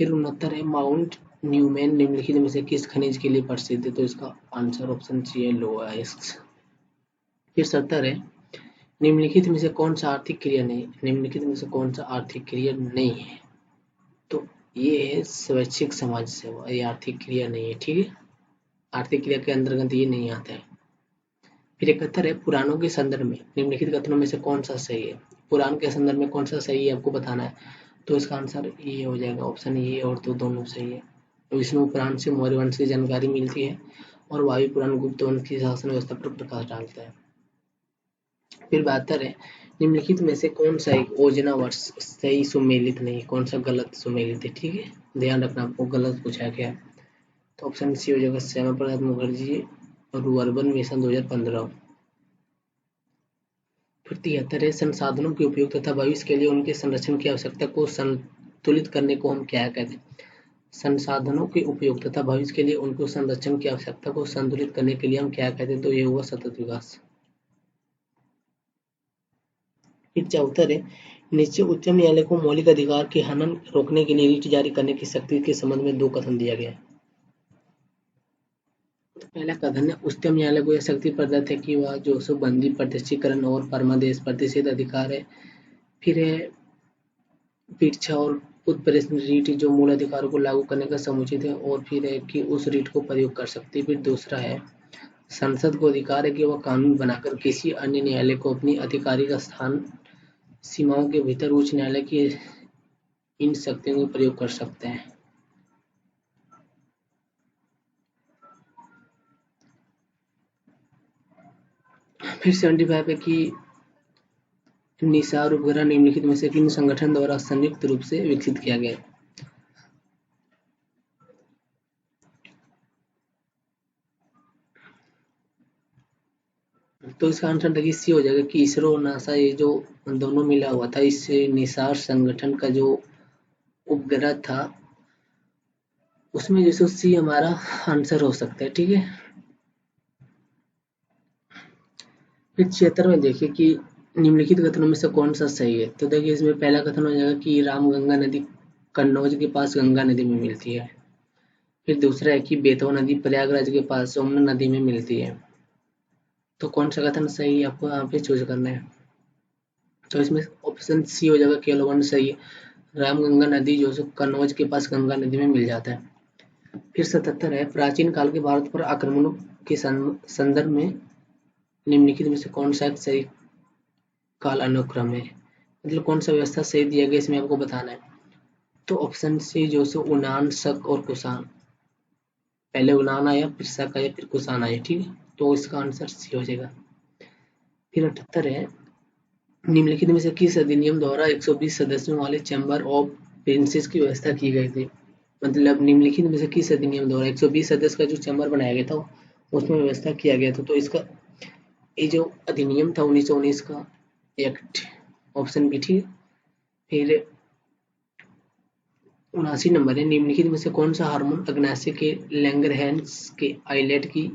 फिर 69 है, माउंट न्यूमैन निम्नलिखित में से किस खनिज के लिए प्रसिद्ध है? तो इसका आंसर ऑप्शन सी है, लोएस्ट। फिर 70 है, निम्नलिखित में से कौन सा आर्थिक क्रिया नहीं? निम्नलिखित में से कौन सा आर्थिक क्रिया नहीं है? तो ये है स्वैच्छिक समाज सेवा, ये आर्थिक क्रिया नहीं है, ठीक है, आर्थिक क्रिया के अंतर्गत ये नहीं आता है। फिर 71 है, पुराणों के संदर्भ में निम्नलिखित कथनों में से कौन सा सही है? पुराण के संदर्भ में कौन सा सही है आपको बताना है, तो इसका आंसर ये हो जाएगा, ऑप्शन ये और तो दोनों सही है। विष्णु पुराण से मौर्य वंश की जानकारी मिलती है और वायु पुराण गुप्त वंश की शासन व्यवस्था पर प्रकाश डालता है। फिर 72 है, निम्नलिखित में से कौन सा एक योजना वर्ष सही सुमेलित नहीं? कौन सा गलत सुमेलित है, ठीक है, ध्यान रखना आपको गलत पूछा गया। तो ऑप्शन सी हो जाएगा, श्यामा प्रसाद मुखर्जी और अर्बन मिशन 2015। फिर 73 है, संसाधनों के उपयोग तथा भविष्य के लिए उनके संरक्षण की आवश्यकता को संतुलित करने को हम क्या कहते हैं? संसाधनों के उपयोग तथा भविष्य के लिए उनको संरक्षण की आवश्यकता को संतुलित करने के लिए हम क्या कहते हैं? तो ये हुआ सतत विकास। फिर 74 है, नीचे उच्च न्यायालय को मौलिक अधिकार के हनन रोकने के लिए रीट जारी करने की शक्ति के संबंध में 2 कथन दिया गया है। तो पहला कथन है, उच्चतम न्यायालय को यह शक्ति प्रदत्त है कि वह जो सो बंदी प्रत्यक्षीकरण और परमादेश प्रतिषेध अधिकार है। फिर है परीक्षा और उत्प्रेषण रीट जो मूल अधिकारों को लागू करने का समुचित है, और फिर है कि उस रीट को प्रयोग कर सकती है। फिर दूसरा है, संसद को अधिकार है कि वह कानून बनाकर किसी अन्य न्यायालय को अपनी आधिकारिक स्थान सीमाओं के भीतर उच्च न्यायालय की इन शक्तियों का प्रयोग कर सकते हैं। फिर 75 है कि निसार उपग्रह निम्नलिखित में से किन संगठन द्वारा संयुक्त रूप से विकसित किया गया है? तो इसका आंसर देखिए सी हो जाएगा कि इसरो और नासा ये जो दोनों मिला हुआ था, इस निसार संगठन का जो उपग्रह था, उसमें जैसे सी हमारा आंसर हो सकता है। ठीक है, फिर 76 में देखिए कि निम्नलिखित कथनों में से कौन सा सही है। तो देखिए इसमें पहला कथन हो जाएगा कि रामगंगा नदी कन्नौज के पास गंगा नदी में मिलती है। फिर दूसरा है कि बेतवा नदी प्रयागराज के पास सोमना नदी में मिलती है। तो कौन सा कथन सही है आपको यहाँ पे चूज करना है। तो इसमें ऑप्शन सी हो जाएगा, केवल वन सही है। रामगंगा नदी जो सो कन्नौज के पास गंगा नदी में मिल जाता है। फिर 77 है, प्राचीन काल के भारत पर आक्रमणों के संदर्भ में निम्नलिखित में से कौन सा एक सही काल अनुक्रम है, मतलब कौन सा व्यवस्था सही दिया गया, इसमें आपको बताना है। तो ऑप्शन सी जो सो उनान, शक और कुषाण, पहले उनान आया, फिर शक आया, फिर कुषाण आया। ठीक है, तो इसका आंसर सी हो जाएगा। फिर 78 है, निम्नलिखित में से किस अधिनियम द्वारा 120 सदस्यों वाले चैम्बर ऑफ प्रिंसेस की व्यवस्था की गई थी। मतलब निम्नलिखित में से किस अधिनियम द्वारा 120 सदस्य का जो चैम्बर बनाया गया था उसमें व्यवस्था किया गया था। तो इसका ये जो अधिनियम था 1919 का एक्ट, ऑप्शन बी। ठीक है, फिर 79 नंबर है, निम्नलिखित में से कौन सा हार्मोन अग्नाशय के लैंगरहैंस के आइलेट की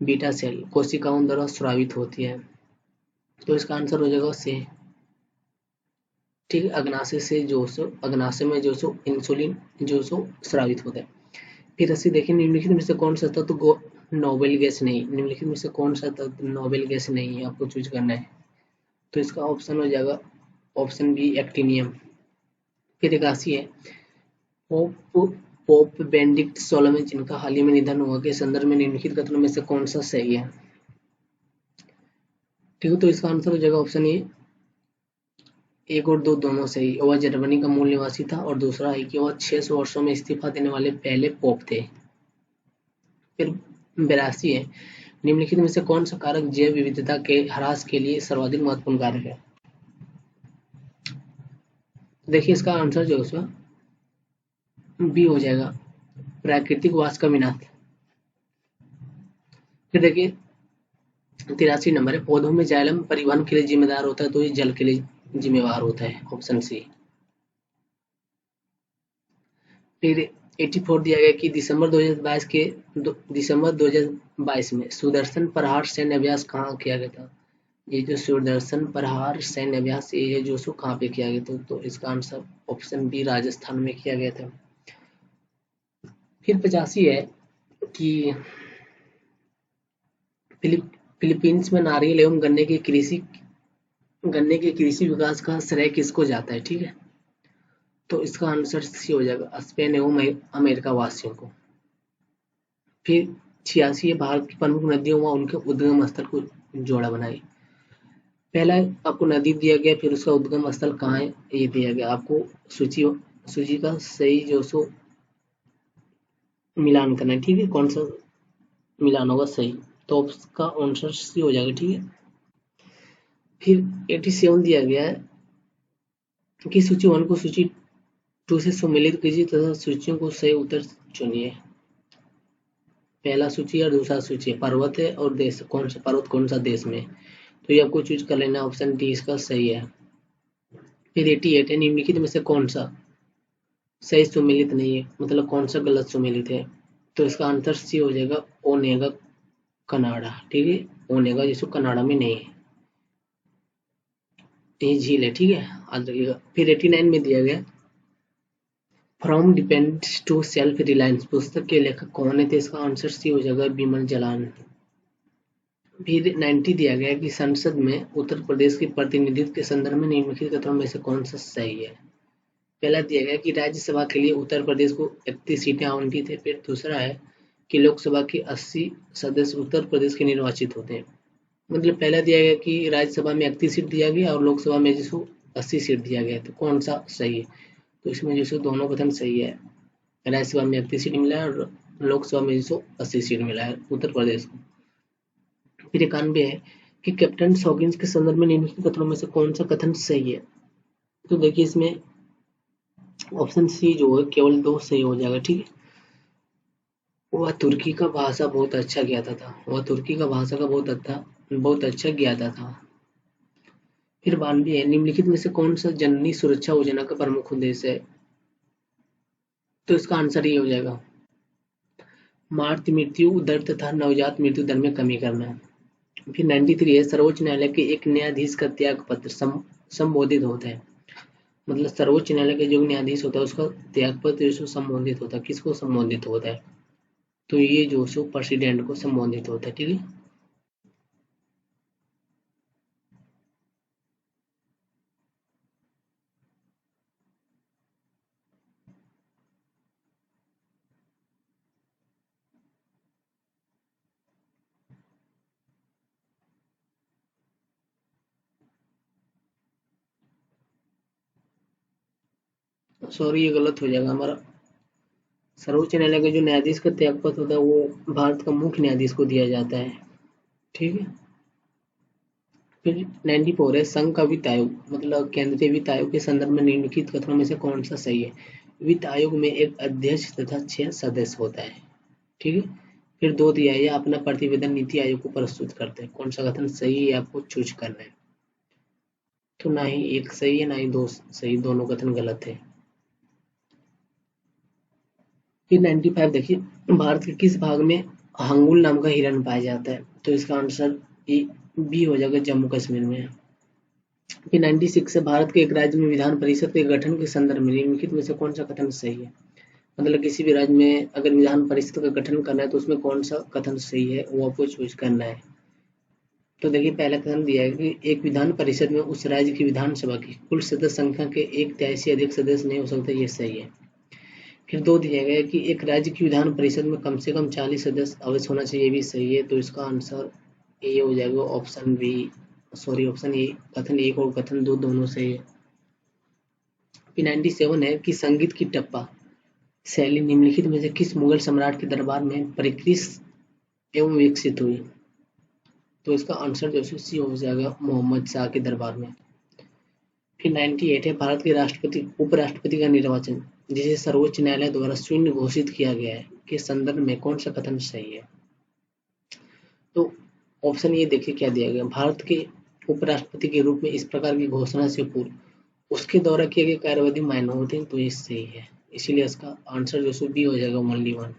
बीटा सेल कोशिकाओं द्वारा स्रावित होती है। तो इसका आंसर हो जाएगा सी। ठीक है, अग्नाशय में जो सो इंसुलिन जो सो स्रावित होता है। फिर 80 देखिए, निम्नलिखित में से कौन सा तत्व नोबेल गैस नहीं, निम्नलिखित में से कौन सा तत्व नोबेल गैस नहीं है, आपको चूज करना है। तो इसका ऑप्शन हो जाएगा ऑप्शन बी, एक्टिनियम। फिर 81 है, पोप पोप बेनेडिक्ट 16वें जिनका हाल ही में निधन हुआ के संदर्भ में निम्नलिखित कथनों में से कौन सा सही है। ठीक है, तो इसका आंसर हो जाएगा ऑप्शन ए, एक और दो दोनों सही। वह जर्मनी का मूल निवासी था, और दूसरा है कि वह 600 वर्षों में इस्तीफा देने वाले पहले पोप थे। फिर 82 है, निम्नलिखित में से कौन सा कारक जैव विविधता के ह्रास के लिए सर्वाधिक महत्वपूर्ण कारक है। देखिए इसका आंसर जो है बी हो जाएगा, प्राकृतिक वास का विनाश। फिर देखिए 83 नंबर है, पौधों में जाइलम परिवहन के लिए जिम्मेदार होता है, तो ये जल के लिए जिम्मेवार होता है, ऑप्शन सी। फिर 84 दिया गया कि दिसंबर 2022 में सुदर्शन प्रहार सैन्य अभ्यास कहाँ किया गया था। ये जो सुदर्शन प्रहार सैन्य अभ्यास ये जो सो कहाँ पे किया गया था। तो इसका आंसर ऑप्शन बी, राजस्थान में किया गया था। फिर 85 है कि फिलीपींस में नारियल एवं गन्ने के कृषि विकास का श्रेय किसको जाता है। ठीक है, तो इसका आंसर सी हो जाएगा, स्पेन एवं अमेरिका वासियों को। फिर 86 है, भारत की प्रमुख नदियों व उनके उद्गम स्थल को जोड़ा बनाए। पहला आपको नदी दिया गया, फिर उसका उद्गम स्थल कहाँ है ये दिया गया। आपको सूची का सही जो सो मिलान करना है। ठीक है, कौन सा मिलान होगा सही, तो उसका आंसर सी हो जाएगा। ठीक है, फिर 87 दिया गया है कि सूची 1 को सूची 2 से सम्मिलित कीजिए तथा सूचियों को सही उत्तर चुनिए। पहला सूची और दूसरा सूची, पर्वत है और देश, कौन सा पर्वत कौन सा देश में, तो ये आपको चूज कर लेना, ऑप्शन डी इसका सही है। फिर 88 है, निम्नलिखित में से कौन सा सही सुमेलित नहीं है, मतलब कौन सा गलत सुमेलित है। तो इसका आंसर सी हो जाएगा, ओनेगा कनाडा। ठीक है, ओनेगा जिसको कनाडा में नहीं है, ये झील है। ठीक है, याद रखिएगा। फिर 89 में दिया गया, from dependence to self reliance पुस्तक के लेखक कौन है, तो इसका आंसर सी हो जाएगा, बिमल जलान। फिर 90 दिया गया कि संसद में उत्तर प्रदेश के प्रतिनिधित्व के संदर्भ में निम्नलिखित कथनों में से कौन सा सही है। पहला दिया गया कि राज्यसभा के लिए उत्तर प्रदेश को 31 सीटें आवंटित है। फिर दूसरा है कि लोकसभा के 80 सदस्य उत्तर प्रदेश के निर्वाचित होते हैं। मतलब पहला दिया गया कि राज्यसभा में 31 सीट दिया गया और लोकसभा में जिसको 80 सीट दिया गया, तो कौन सा सही है। तो इसमें जो दोनों कथन सही है, राज्यसभा में 31 सीट मिला है और लोकसभा में 80 सीट मिला है उत्तर प्रदेश को। फिर 91 है कि कैप्टन हॉकिंस के संदर्भ में निम्नलिखित कथनों में से कौन सा कथन सही है। तो देखिए इसमें ऑप्शन सी जो है केवल 2 सही हो जाएगा। ठीक है, वह तुर्की का भाषा बहुत अच्छा ज्ञाता था, वह तुर्की का भाषा का बहुत अच्छा बहुत अच्छा ज्ञाता था। फिर 92 है, निम्नलिखित में से कौन सा जननी सुरक्षा योजना का प्रमुख उद्देश्य है? तो इसका आंसर ये हो जाएगा, मातृ मृत्यु दर तथा नवजात मृत्यु दर में कमी करना है। फिर 93 है, सर्वोच्च न्यायालय के एक न्यायाधीश का त्याग पत्र संबोधित होता है। मतलब सर्वोच्च न्यायालय के जो न्यायाधीश होता है उसका त्याग पत्र जो संबोधित होता है, किसको संबोधित होता है? तो ये जो सो प्रेसिडेंट को संबोधित होता है। ठीक है, सॉरी ये गलत हो जाएगा हमारा। सर्वोच्च न्यायालय का जो न्यायाधीश का त्यागपत्र होता है वो भारत का मुख्य न्यायाधीश को दिया जाता है। ठीक है, फिर 94 है, संघ का वित्त आयोग मतलब केंद्रीय वित्त आयोग के संदर्भ में निम्नलिखित कथनों में से कौन सा सही है? वित्त आयोग में एक अध्यक्ष तथा 6 सदस्य होता है। ठीक है, फिर 2 दिया है, यह अपना प्रतिवेदन नीति आयोग को प्रस्तुत करते हैं। कौन सा कथन सही है आपको चूज करना है। तो ना ही एक सही है ना ही दो सही, दोनों कथन गलत है। फिर 95 देखिए, भारत के किस भाग में हंगुल नाम का हिरण पाया जाता है? तो इसका आंसर बी हो जाएगा, जम्मू कश्मीर में। फिर 96 है, भारत के एक राज्य में विधान परिषद के गठन के संदर्भ में निम्नलिखित में से कौन सा कथन सही है? मतलब किसी भी राज्य में अगर विधान परिषद का गठन करना है तो उसमें कौन सा कथन सही है वो आपको चूज करना है। तो देखिए पहला कथन दिया है कि एक विधान परिषद में उस राज्य की विधानसभा की कुल सदस्य संख्या के 1/3 से अधिक सदस्य नहीं हो सकते, ये सही है। फिर 2 दिया गया है कि एक राज्य की विधान परिषद में कम से कम 40 सदस्य अवश्य होना चाहिए, ये भी सही है। तो इसका आंसर ये हो जाएगा option B, sorry option A, कथन 1 और कथन 2 दोनों सही है। फिर 97 है कि संगीत की टप्पा शैली निम्नलिखित में से किस मुगल सम्राट के दरबार में परिष्कृत एवं विकसित हुई? तो इसका आंसर जो है सी हो जाएगा, मोहम्मद शाह के दरबार में। फिर 98 है, भारत के राष्ट्रपति उपराष्ट्रपति का निर्वाचन जिसे सर्वोच्च न्यायालय द्वारा शून्य घोषित किया गया है के संदर्भ में कौन सा कथन सही है? तो ऑप्शन ये देखिए क्या दिया गया, भारत के उपराष्ट्रपति के रूप में इस प्रकार की घोषणा से पूर्व उसके द्वारा किए गए कार्यावधि मायने होते हैं, तो ये सही है। इसीलिए इसका आंसर जो सो बी हो जाएगा, ओनली वन।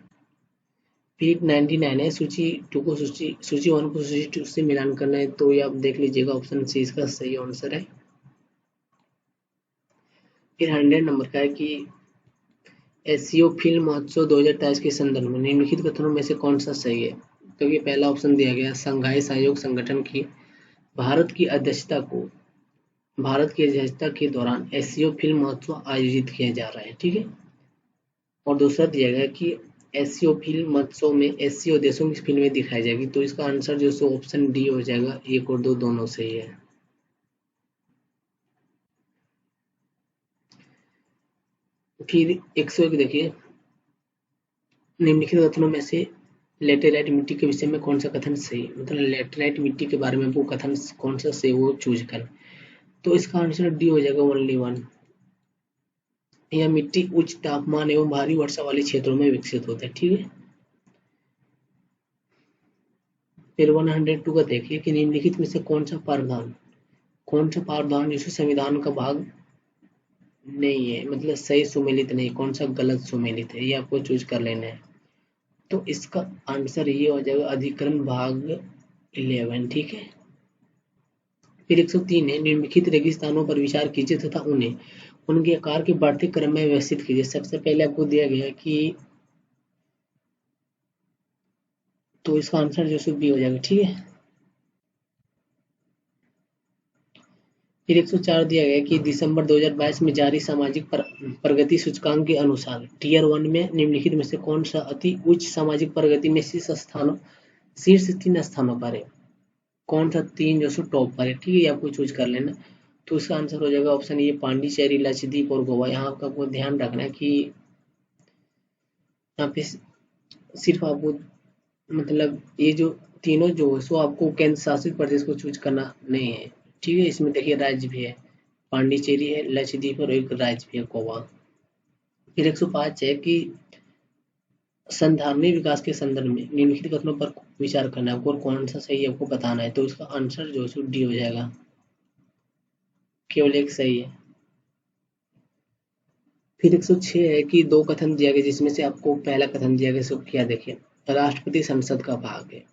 फिर 99 है, सूची टू को सूची वन को सूची टू से मिलान करना है, तो ये आप देख लीजिएगा, ऑप्शन सी इसका सही आंसर है। फिर 100 नंबर का है कि एशियो फिल्म महोत्सव 2023 के संदर्भ में निम्नलिखित कथनों में से कौन सा सही है? तो ये पहला ऑप्शन दिया गया, संघाई सहयोग संगठन की भारत की अध्यक्षता को भारत की अध्यक्षता के दौरान एशियो फिल्म महोत्सव आयोजित किया जा रहा है। ठीक है, और दूसरा दिया गया कि एशियो फिल्म महोत्सव में एशियो देशों की फिल्में दिखाई जाएगी, तो इसका आंसर जो सो ऑप्शन डी हो जाएगा, 1 और 2 दोनों सही है। फिर 101 देखिए, निम्नलिखित कथनों में से लेटेराइट मिट्टी के विषय में कौन सा कथन सही है? मतलब लेटेराइट मिट्टी के बारे में वो कथन कौन सा सही वो चूज कर। तो इसका आंसर डी हो जाएगा, ओनली वन। यह मिट्टी उच्च तापमान एवं भारी वर्षा वाले क्षेत्रों में विकसित होता है। ठीक है, फिर 102 का देखिए कि निम्नलिखित में से कौन सा प्रावधान जिससे संविधान का भाग नहीं है, मतलब सही सुमेलित नहीं, कौन सा गलत सुमेलित है, ये आपको चूज कर लेना है। तो इसका आंसर ये हो जाएगा, अधिकरण भाग 11। ठीक है, फिर 103 है, निम्नलिखित रेगिस्तानों पर विचार कीजिए तथा उन्हें उनके आकार के बढ़ते क्रम में व्यवस्थित कीजिए। सबसे पहले आपको दिया गया कि तो इसका आंसर जो बी हो जाएगा। ठीक है, फिर 104 दिया गया कि दिसंबर 2022 में जारी सामाजिक प्रगति सूचकांक के अनुसार टीयर 1 में निम्नलिखित में से कौन सा अति उच्च सामाजिक प्रगति में शीर्ष 3 स्थानों पर है? कौन सा 3 जो सो टॉप पर है? ठीक है, ये आपको चूज कर लेना। तो इसका आंसर हो जाएगा ऑप्शन ये, पांडिचेरी, लक्षद्वीप और गोवा। यहाँ आपको ध्यान रखना है कि यहाँ पे सिर्फ आपको मतलब ये जो तीनों जो है सो आपको केंद्र शासित प्रदेश को चूज करना नहीं है। ठीक है, इसमें देखिए राज्य भी है, पांडिचेरी है, लक्षद्वीप और एक राज्य भी है, गोवा। फिर 105 है कि संधारणीय विकास के संदर्भ में निम्नलिखित कथनों पर विचार करना है आपको और कौन सा सही है आपको बताना है। तो इसका आंसर जो है डी हो जाएगा, केवल एक सही है। फिर 106 है कि दो कथन दिया गया जिसमें से आपको पहला कथन दिया गया सो क्या देखिए, राष्ट्रपति संसद का भाग है।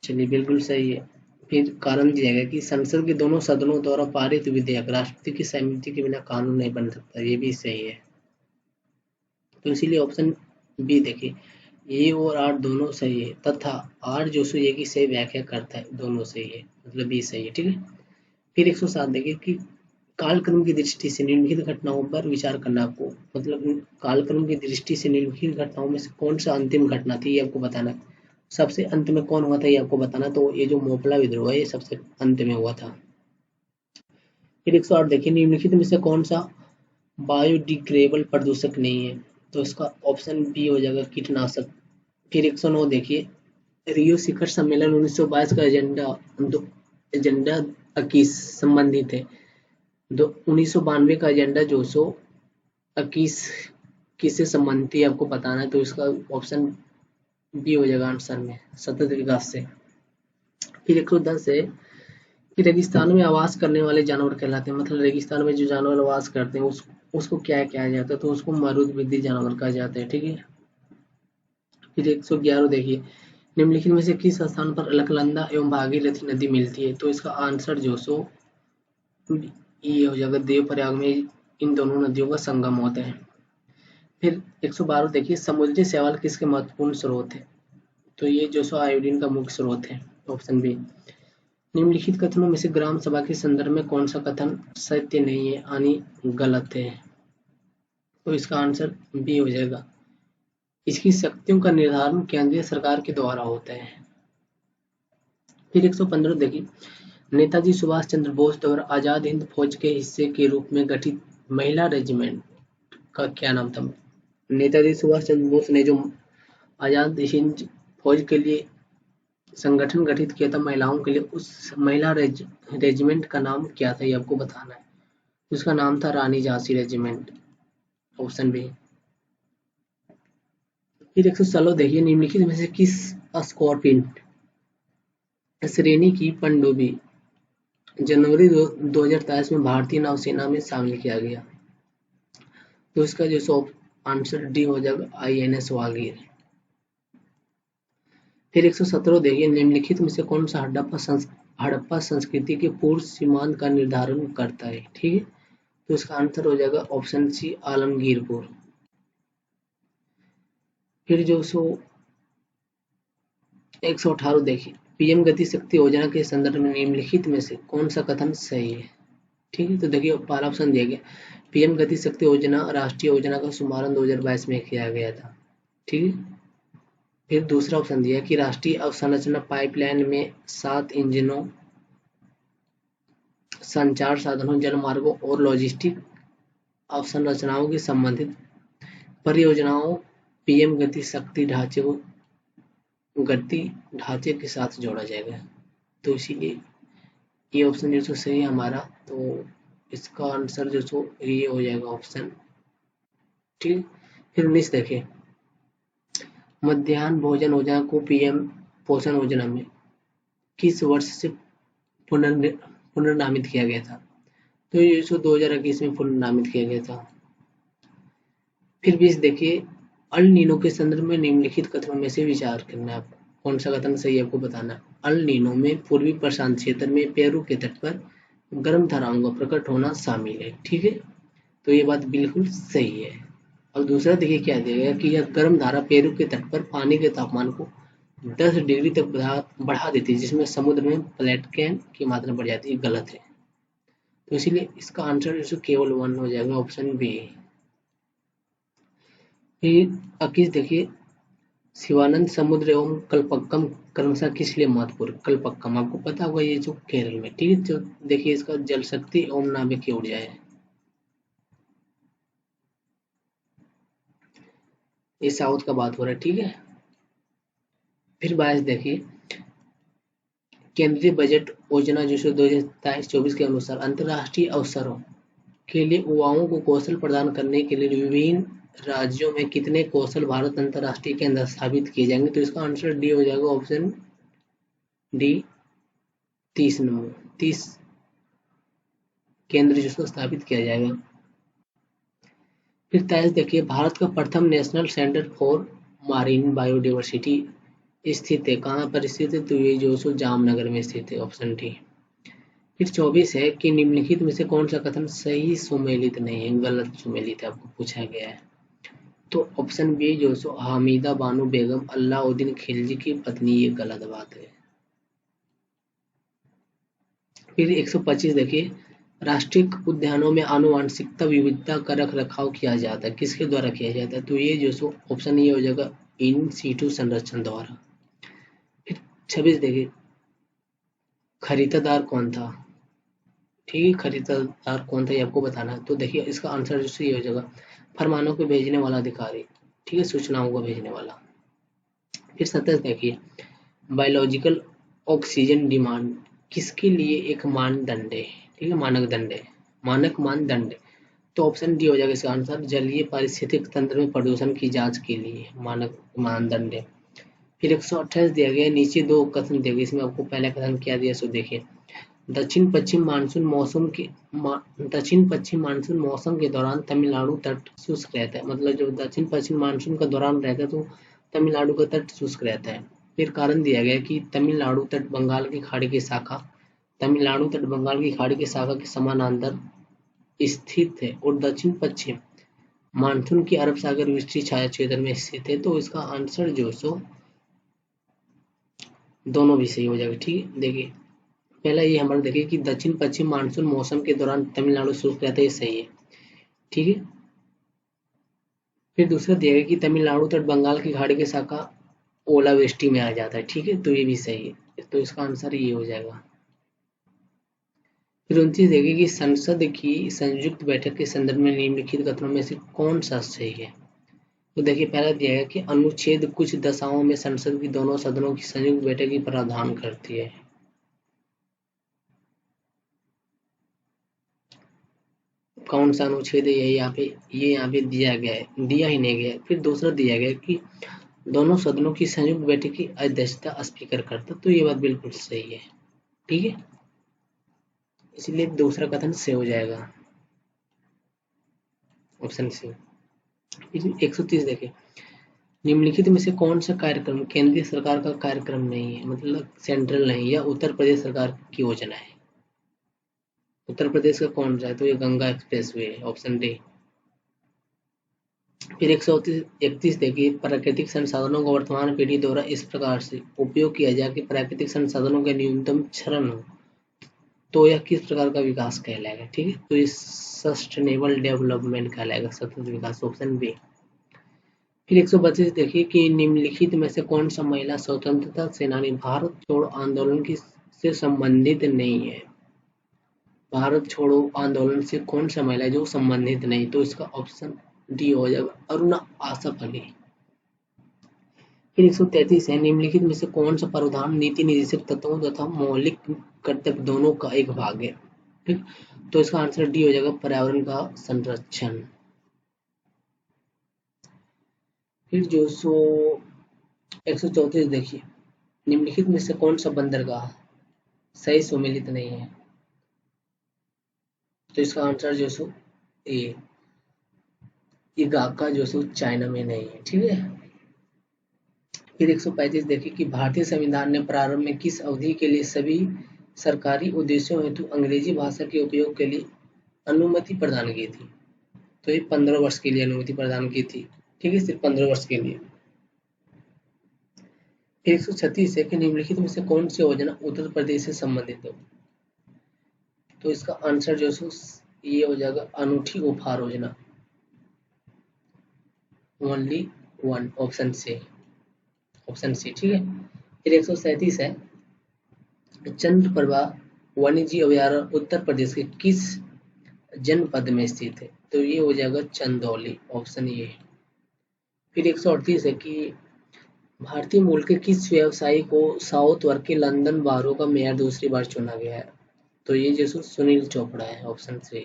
चलिए बिल्कुल सही है। फिर कारण दिया गया कि संसद के दोनों सदनों द्वारा पारित विधेयक राष्ट्रपति की सहमति के बिना कानून नहीं बन सकता, ये भी सही है। तो इसीलिए ऑप्शन बी देखिए, ए और आर दोनों सही है तथा आर जो सो ये की सही व्याख्या करता है, दोनों सही है, मतलब बी सही है। ठीक है। फिर 107 देखिए कि कालक्रम की दृष्टि से निम्नलिखित घटनाओं पर विचार करना आपको, मतलब कालक्रम की दृष्टि से निम्नलिखित घटनाओं में से कौन सा अंतिम घटना थी ये आपको बताना है। सबसे अंत में कौन हुआ था ये आपको बताना। तो ये जो मोपला विद्रोह है ये सबसे अंत में हुआ था। फिर 108 देखिए, निम्नलिखित में से कौन सा बायोडिग्रेडेबल प्रदूषक नहीं है। तो इसका ऑप्शन बी हो जाएगा, कीटनाशक। फिर 109 देखिए, रियो शिखर सम्मेलन 1922 का एजेंडा 21 संबंधित है। 1992 का एजेंडा जो सो 21 किससे संबंधित है आपको बताना है। तो इसका ऑप्शन बी हो जाएगा आंसर में, सतत विकास से। फिर 110 है कि रेगिस्तान में आवास करने वाले जानवर कहलाते हैं, मतलब रेगिस्तान में जो जानवर आवास करते हैं उसको क्या कहा जाता है। तो उसको मरुद्भिदी जानवर कहा जाता है। ठीक है। फिर 111 देखिए, निम्नलिखित में से किस स्थान पर अलकनंदा एवं भागीरथी नदी मिलती है। तो इसका आंसर जो सो ये हो जाएगा, देवप्रयाग में इन दोनों नदियों का संगम होता है। फिर 112 देखिए, समुद्री शैवाल किसके महत्वपूर्ण स्रोत है। तो ये जो सो आयोडीन का मुख्य स्रोत है, ऑप्शन बी। निम्नलिखित कथनों में से ग्राम सभा के संदर्भ में कौन सा कथन सत्य नहीं है यानी गलत है। तो इसका आंसर बी हो जाएगा, इसकी शक्तियों का निर्धारण केंद्रीय सरकार के द्वारा होता है। फिर 115 देखिए, नेताजी सुभाष चंद्र बोस द्वारा आजाद हिंद फौज के हिस्से के रूप में गठित महिला रेजिमेंट का क्या नाम था। नेताजी सुभाष चंद्र बोस ने जो आजाद हिंद फौज के लिए संगठन गठित किया था महिलाओं के लिए, उस महिला रेजिमेंट का नाम क्या था ये आपको बताना है। उसका नाम था रानी झांसी रेजिमेंट, ऑप्शन बी। फिर 116 देखिए, निम्नलिखित में से किस स्कॉर्पिन श्रेणी की पनडुब्बी जनवरी 2023 में भारतीय नौसेना में शामिल किया गया। तो इसका जो आंसर डी हो जाएगा, INS वागीर। फिर 117 देखिए, निम्नलिखित में से कौन सा हड़प्पा संस्कृति के पूर्व सीमांत का निर्धारण करता है। ठीक है। तो इसका आंसर हो जाएगा ऑप्शन सी, आलमगीरपुर। फिर जो 118 देखिए, PM गति शक्ति योजना के संदर्भ में निम्नलिखित में से कौन सा कथन सही है। ठीक है। तो देखिए पहला ऑप्शन दिया गया, PM गति शक्ति योजना राष्ट्रीय योजना का शुभारंभ 2022 में किया गया था। ठीक है। फिर दूसरा ऑप्शन दिया कि राष्ट्रीय अवसंरचना पाइपलाइन में 7 इंजनों, संचार साधनों, जलमार्गों और लॉजिस्टिक अवसंरचनाओं की संबंधित परियोजनाओं PM गति शक्ति ढांचे के साथ जोड़ा जाएगा। तो इसीलिए ये ऑप्शन जो सही है हमारा, तो इसका आंसर जो ये हो जाएगा ऑप्शन। ठीक। फिर 19 देखिए, मध्याह्न भोजन योजना को PM पोषण योजना में किस वर्ष से पुनर्नामित किया गया था। तो ये 2021 में पुनर्नामित किया गया था। फिर 20 देखिए, अल नीनो के संदर्भ में निम्नलिखित कथनों में से विचार करना है आपको, कौन सा कथन सही है आपको बताना है। अल नीनो में पूर्वी प्रशांत क्षेत्र में पेरू के तट पर गर्म धाराओं का प्रकट होना शामिल है। ठीक है। तो ये बात बिल्कुल सही है। और दूसरा देखिए क्या दिया गया कि यह गर्म धारा पेरू के तट पर पानी के तापमान को 10 डिग्री तक बढ़ा देती है, जिसमें समुद्र में प्लेटकेन की मात्रा बढ़ जाती है, गलत है। तो इसीलिए इसका आंसर केवल 1 हो जाएगा, ऑप्शन बी। फिर 21 देखिए, शिवानंद समुद्र एवं कल्पक्कम क्रमशः किस लिए महत्वपूर्ण। कल्पक्कम आपको पता होगा ये जो केरल में। ठीक है। तो देखिए इसका जल शक्ति एवं नाभिकीय ऊर्जा है, ये साउथ का बात हो रहा है। ठीक है। फिर 22 देखिए, केंद्रीय बजट योजना जो 2023-24 के अनुसार अंतर्राष्ट्रीय अवसरों के लिए युवाओं को कौशल प्रदान करने के लिए विभिन्न राज्यों में कितने कौशल भारत अंतर्राष्ट्रीय केंद्र स्थापित किए जाएंगे? तो इसका आंसर डी हो जाएगा, ऑप्शन डी। 30 नंबर, 30 केंद्र जिसको स्थापित किया जाएगा। फिर 23 देखिए, भारत का प्रथम नेशनल सेंटर फॉर मारीन बायोडाइवर्सिटी स्थित है, कहाँ पर स्थित है? तो ये जो सो जामनगर में स्थित है, ऑप्शन डी। फिर 24 है कि निम्नलिखित में से कौन सा कथन सही सुमेलित नहीं है, गलत सुमेलित है, आपको पूछा गया है। तो ऑप्शन बी जो सो हामिदा बानो बेगम अलाउद्दीन खिलजी की पत्नी, ये गलत बात है। फिर 125 देखिए, राष्ट्रीय उद्यानों में आनुवंशिकता विविधता का रख रखाव किया जाता है, किसके द्वारा किया जाता है? तो ये जो सो ऑप्शन ये हो जाएगा, इन सीटू संरक्षण द्वारा। फिर 26 देखिए, खरीदार कौन था? ठीक है, खरीदार कौन था ये आपको बताना है। तो देखिए इसका आंसर जो ये हो जाएगा, फरमानों को भेजने वाला अधिकारी, ठीक है, सूचनाओं को भेजने वाला। फिर 27 देखिए, बायोलॉजिकल ऑक्सीजन डिमांड किसके लिए एक मानदंड है? ठीक है, मानक दंड है, मानक मानदंड है। तो ऑप्शन डी हो जाएगा इसका आंसर, जलीय पारिस्थितिक तंत्र में प्रदूषण की जांच के लिए मानक मानदंड है। फिर 128 दिया गया, नीचे दो कथन दिए गए, इसमें आपको पहला कथन क्या दिया सो देखिए, दक्षिण पश्चिम मानसून मौसम के दौरान तमिलनाडु तट शुष्क रहता है, मतलब जब दक्षिण पश्चिम मानसून का दौरान रहता है तो तमिलनाडु का तट शुष्क रहता है। फिर कारण दिया गया कि तमिलनाडु तट बंगाल की खाड़ी की शाखा, तमिलनाडु तट बंगाल की खाड़ी की शाखा के समानांतर स्थित है और दक्षिण पश्चिम मानसून की अरब सागर विस्तृत छाया क्षेत्र में स्थित है। तो इसका आंसर जो सो दोनों भी सही हो जाएगा। ठीक है, देखिए पहला ये हमारा देखिए कि दक्षिण पश्चिम मानसून मौसम के दौरान तमिलनाडु शुष्क रहता है, ये सही है। ठीक है, फिर दूसरा दिया गया कि तमिलनाडु तट बंगाल की खाड़ी की शाखा ओलावृष्टि में आ जाता है। ठीक है, तो ये भी सही है, तो इसका आंसर ये हो जाएगा। फिर 29 देखें कि संसद की संयुक्त बैठक के संदर्भ में निम्नलिखित कथनों में से कौन सा सही है? तो देखिए पहला दिया गया कि अनुच्छेद कुछ दशाओं में संसद की दोनों सदनों की संयुक्त बैठक की प्रावधान करती है। कौन सा अनुच्छेद है, ये यहाँ पे दिया गया है, दिया ही नहीं गया है। फिर दूसरा दिया गया कि दोनों सदनों की संयुक्त बैठक की अध्यक्षता स्पीकर करता, तो ये बात बिल्कुल सही है। ठीक है, इसलिए दूसरा कथन से हो जाएगा, ऑप्शन सी। 130 देखें, निम्नलिखित में से कौन सा कार्यक्रम केंद्रीय सरकार का कार्यक्रम नहीं है, मतलब सेंट्रल नहीं, या उत्तर प्रदेश सरकार की योजना है? उत्तर प्रदेश का कौन सा है? तो ये गंगा एक्सप्रेस वे है, ऑप्शन डी। फिर 131 देखिए, प्राकृतिक संसाधनों को वर्तमान पीढ़ी द्वारा इस प्रकार से उपयोग किया जाए कि प्राकृतिक संसाधनों का न्यूनतम क्षरण हो, तो यह किस प्रकार का विकास कहलाएगा? ठीक है, तो ये सस्टेनेबल डेवलपमेंट कहलाएगा, सतत विकास, ऑप्शन बी। फिर 132 देखिए कि निम्नलिखित में से कौन सा महिला स्वतंत्रता सेनानी भारत छोड़ो आंदोलन की से संबंधित नहीं है? भारत छोड़ो आंदोलन से कौन सा महिला है जो संबंधित नहीं? तो इसका ऑप्शन डी हो जाएगा, अरुणा आसफ अली। फिर 133 है, निम्नलिखित में से कौन सा प्रावधान नीति निर्देशक तत्वों तथा मौलिक कर्तव्य दोनों का एक भाग है? ठीक, तो इसका आंसर डी हो जाएगा, पर्यावरण का संरक्षण। फिर जो सो 134 देखिए, निम्नलिखित में से कौन सा बंदरगाह सही सुमेलित नहीं है? तो इसका आंसर जो सो ए, इगाका जो सो चाइना में नहीं है। ठीक है, फिर 135 देखिए कि भारतीय संविधान ने प्रारंभ में किस अवधि के लिए सभी सरकारी उद्देश्यों हेतु अंग्रेजी भाषा के उपयोग के लिए अनुमति प्रदान की थी? तो ये 15 वर्ष के लिए अनुमति प्रदान की थी। ठीक है, सिर्फ 15 वर्ष के लिए। 136 है कि निम्नलिखित में से कौन सी योजना उत्तर प्रदेश से संबंधित है? तो इसका आंसर जो ये हो जाएगा, अनूठी उपहार योजना, only one, option C, option C. ठीक है, फिर 137 है, चंद्रप्रभा वन्यजीव अभयारण्य उत्तर प्रदेश के किस जनपद में स्थित है? तो ये हो जाएगा चंदौली, ऑप्शन ए। फिर 138 है कि भारतीय मूल के किस व्यवसायी को साउथ वर्ग के लंदन बारों का मेयर दूसरी बार चुना गया है? तो ये जो सुनील चोपड़ा है, ऑप्शन सी।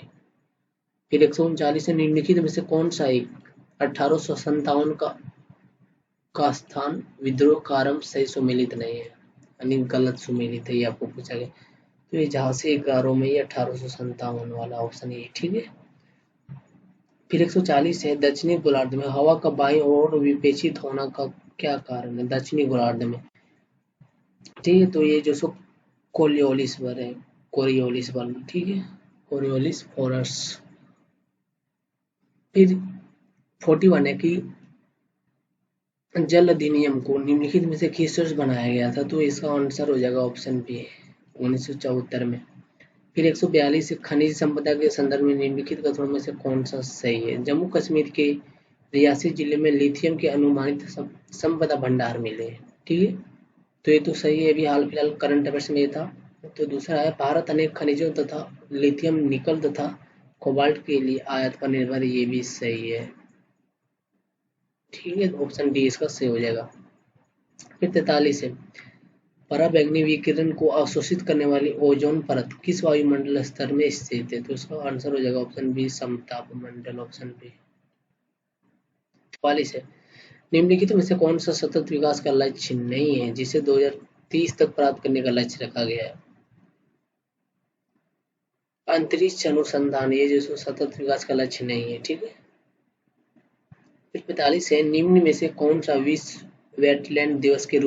फिर 139 है, निम्नलिखित में से कौन सा एक 1857 का स्थान विद्रोह का आरंभ सही सुमेलित नहीं है, यानी गलत सुमेलित है, ये आपको पूछा गया। तो ये झांसी 11 में 1857 वाला ऑप्शन ये ठीक है। फिर 140 है, दक्षिणी गोलार्ध में हवा का बाईं ओर विपेक्षित होना का क्या कारण है? दक्षिणी गोलार्ध में, ठीक है, तो ये जो सो कोरियोलिस वर है, कोरियोलिस वर, ठीक है, कोरियोलिस फॉरेस्ट। फिर 41 है कि जल अधिनियम को निम्नलिखित में से किस वर्ष बनाया गया था? तो इसका आंसर हो जाएगा ऑप्शन बी, 1974 में। फिर 142 खनिज संपदा के संदर्भ में निम्नलिखित कथनों में से कौन सा सही है? जम्मू कश्मीर के रियासी जिले में लिथियम के अनुमानित संपदा भंडार मिले, ठीक है, तो ये तो सही है, अभी हाल फिलहाल करंट अफेयर्स में था। तो दूसरा है, भारत अनेक खनिजों तथा लिथियम, निकल तथा कोबाल्ट के लिए आयात पर निर्भर, ये भी सही है, ठीक है, ऑप्शन डी इसका सही हो जाएगा। फिर 43 है, पराबैंगनी विकिरण को अवशोषित करने वाली ओजोन परत किस वायुमंडल स्तर में स्थित है? तो इसका आंसर हो जाएगा ऑप्शन बी, समताप मंडल, ऑप्शन बी। 44 है, निम्नलिखित में से कौन सा सतत विकास का लक्ष्य नहीं है जिसे 2030 तक प्राप्त करने का लक्ष्य रखा गया है? अंतरिक्ष अनुसंधान, ये जो सतत विकास का लक्ष्य नहीं है, ठीक है। फिर 45 है, निम्न में से कौन सा विश्व वेटलैंड दिवस के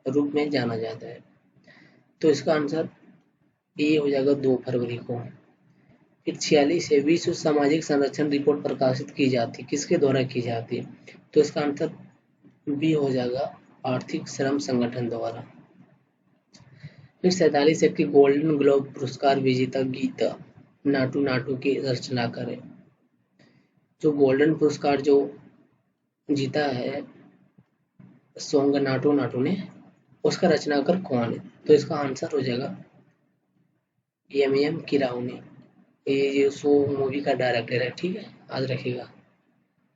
रूप में जाना जाता है? तो इसका आंसर ये हो जाएगा 2 फरवरी को। फिर 46 है, विश्व सामाजिक संरक्षण रिपोर्ट प्रकाशित की जाती, किसके द्वारा की जाती है? तो इसका आंसर बी हो जाएगा, आर्थिक श्रम संगठन द्वारा। फिर 47 है कि गोल्डन ग्लोब पुरस्कार विजेता गीत नाटू नाटू की रचनाकार है। जो गोल्डन पुरस्कार जो जीता है सॉन्ग नाटू नाटू ने, उसका रचनाकार कौन है? तो इसका आंसर हो जाएगा एम किराउनी, ये जो सो मूवी का डायरेक्टर है, ठीक है, याद रखिएगा,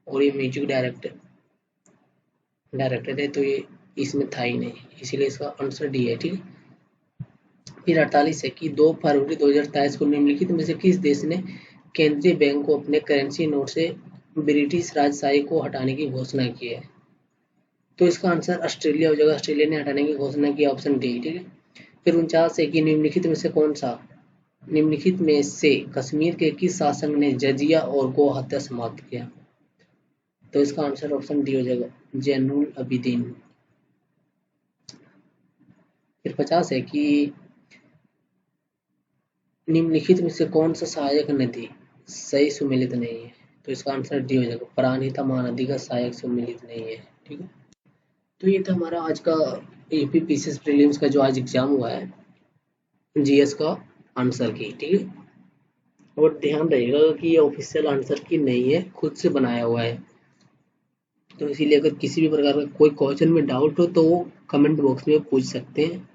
और ये म्यूजिक डायरेक्टर है, तो ये इसमें था ही नहीं, इसीलिए इसका आंसर डी है, ठीक है। फिर 48 है कि 2 फरवरी 2023 को निम्नलिखित में से किस देश ने केंद्रीय बैंक को अपने करेंसी नोट से ब्रिटिश राजशाही को हटाने की घोषणा की है? तो इसका आंसर ऑस्ट्रेलिया हो जाएगा, ऑस्ट्रेलिया ने हटाने की घोषणा की, ऑप्शन डी, ठीक है। फिर 49 है कि निम्नलिखित में से कश्मीर के किस शासक ने जजिया और गो हत्या समाप्त किया? तो इसका आंसर ऑप्शन डी हो जाएगा, जैनुल अबिदीन। फिर 50 है कि निम्नलिखित में से कौन सा सहायक नदी सही सुमेलित नहीं है? तो इसका आंसर डी हो जाएगा, प्राणहिता महानदी का सहायक सुमेलित नहीं है, ठीक है। तो ये था हमारा आज का यूपी पीसीएस प्रीलिम्स का जो आज एग्जाम हुआ है जीएस का आंसर की, ठीक है। और ध्यान रहेगा कि ये ऑफिशियल आंसर की नहीं है, खुद से बनाया हुआ है, तो इसीलिए अगर किसी भी प्रकार का कोई क्वेश्चन में डाउट हो तो वो कमेंट बॉक्स में पूछ सकते हैं,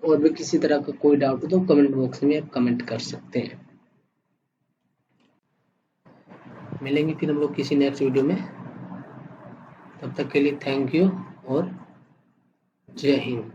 और भी किसी तरह का कोई डाउट हो तो कमेंट बॉक्स में आप कमेंट कर सकते हैं। मिलेंगे फिर हम लोग किसी नेक्स्ट वीडियो में, तब तक के लिए थैंक यू और जय हिंद।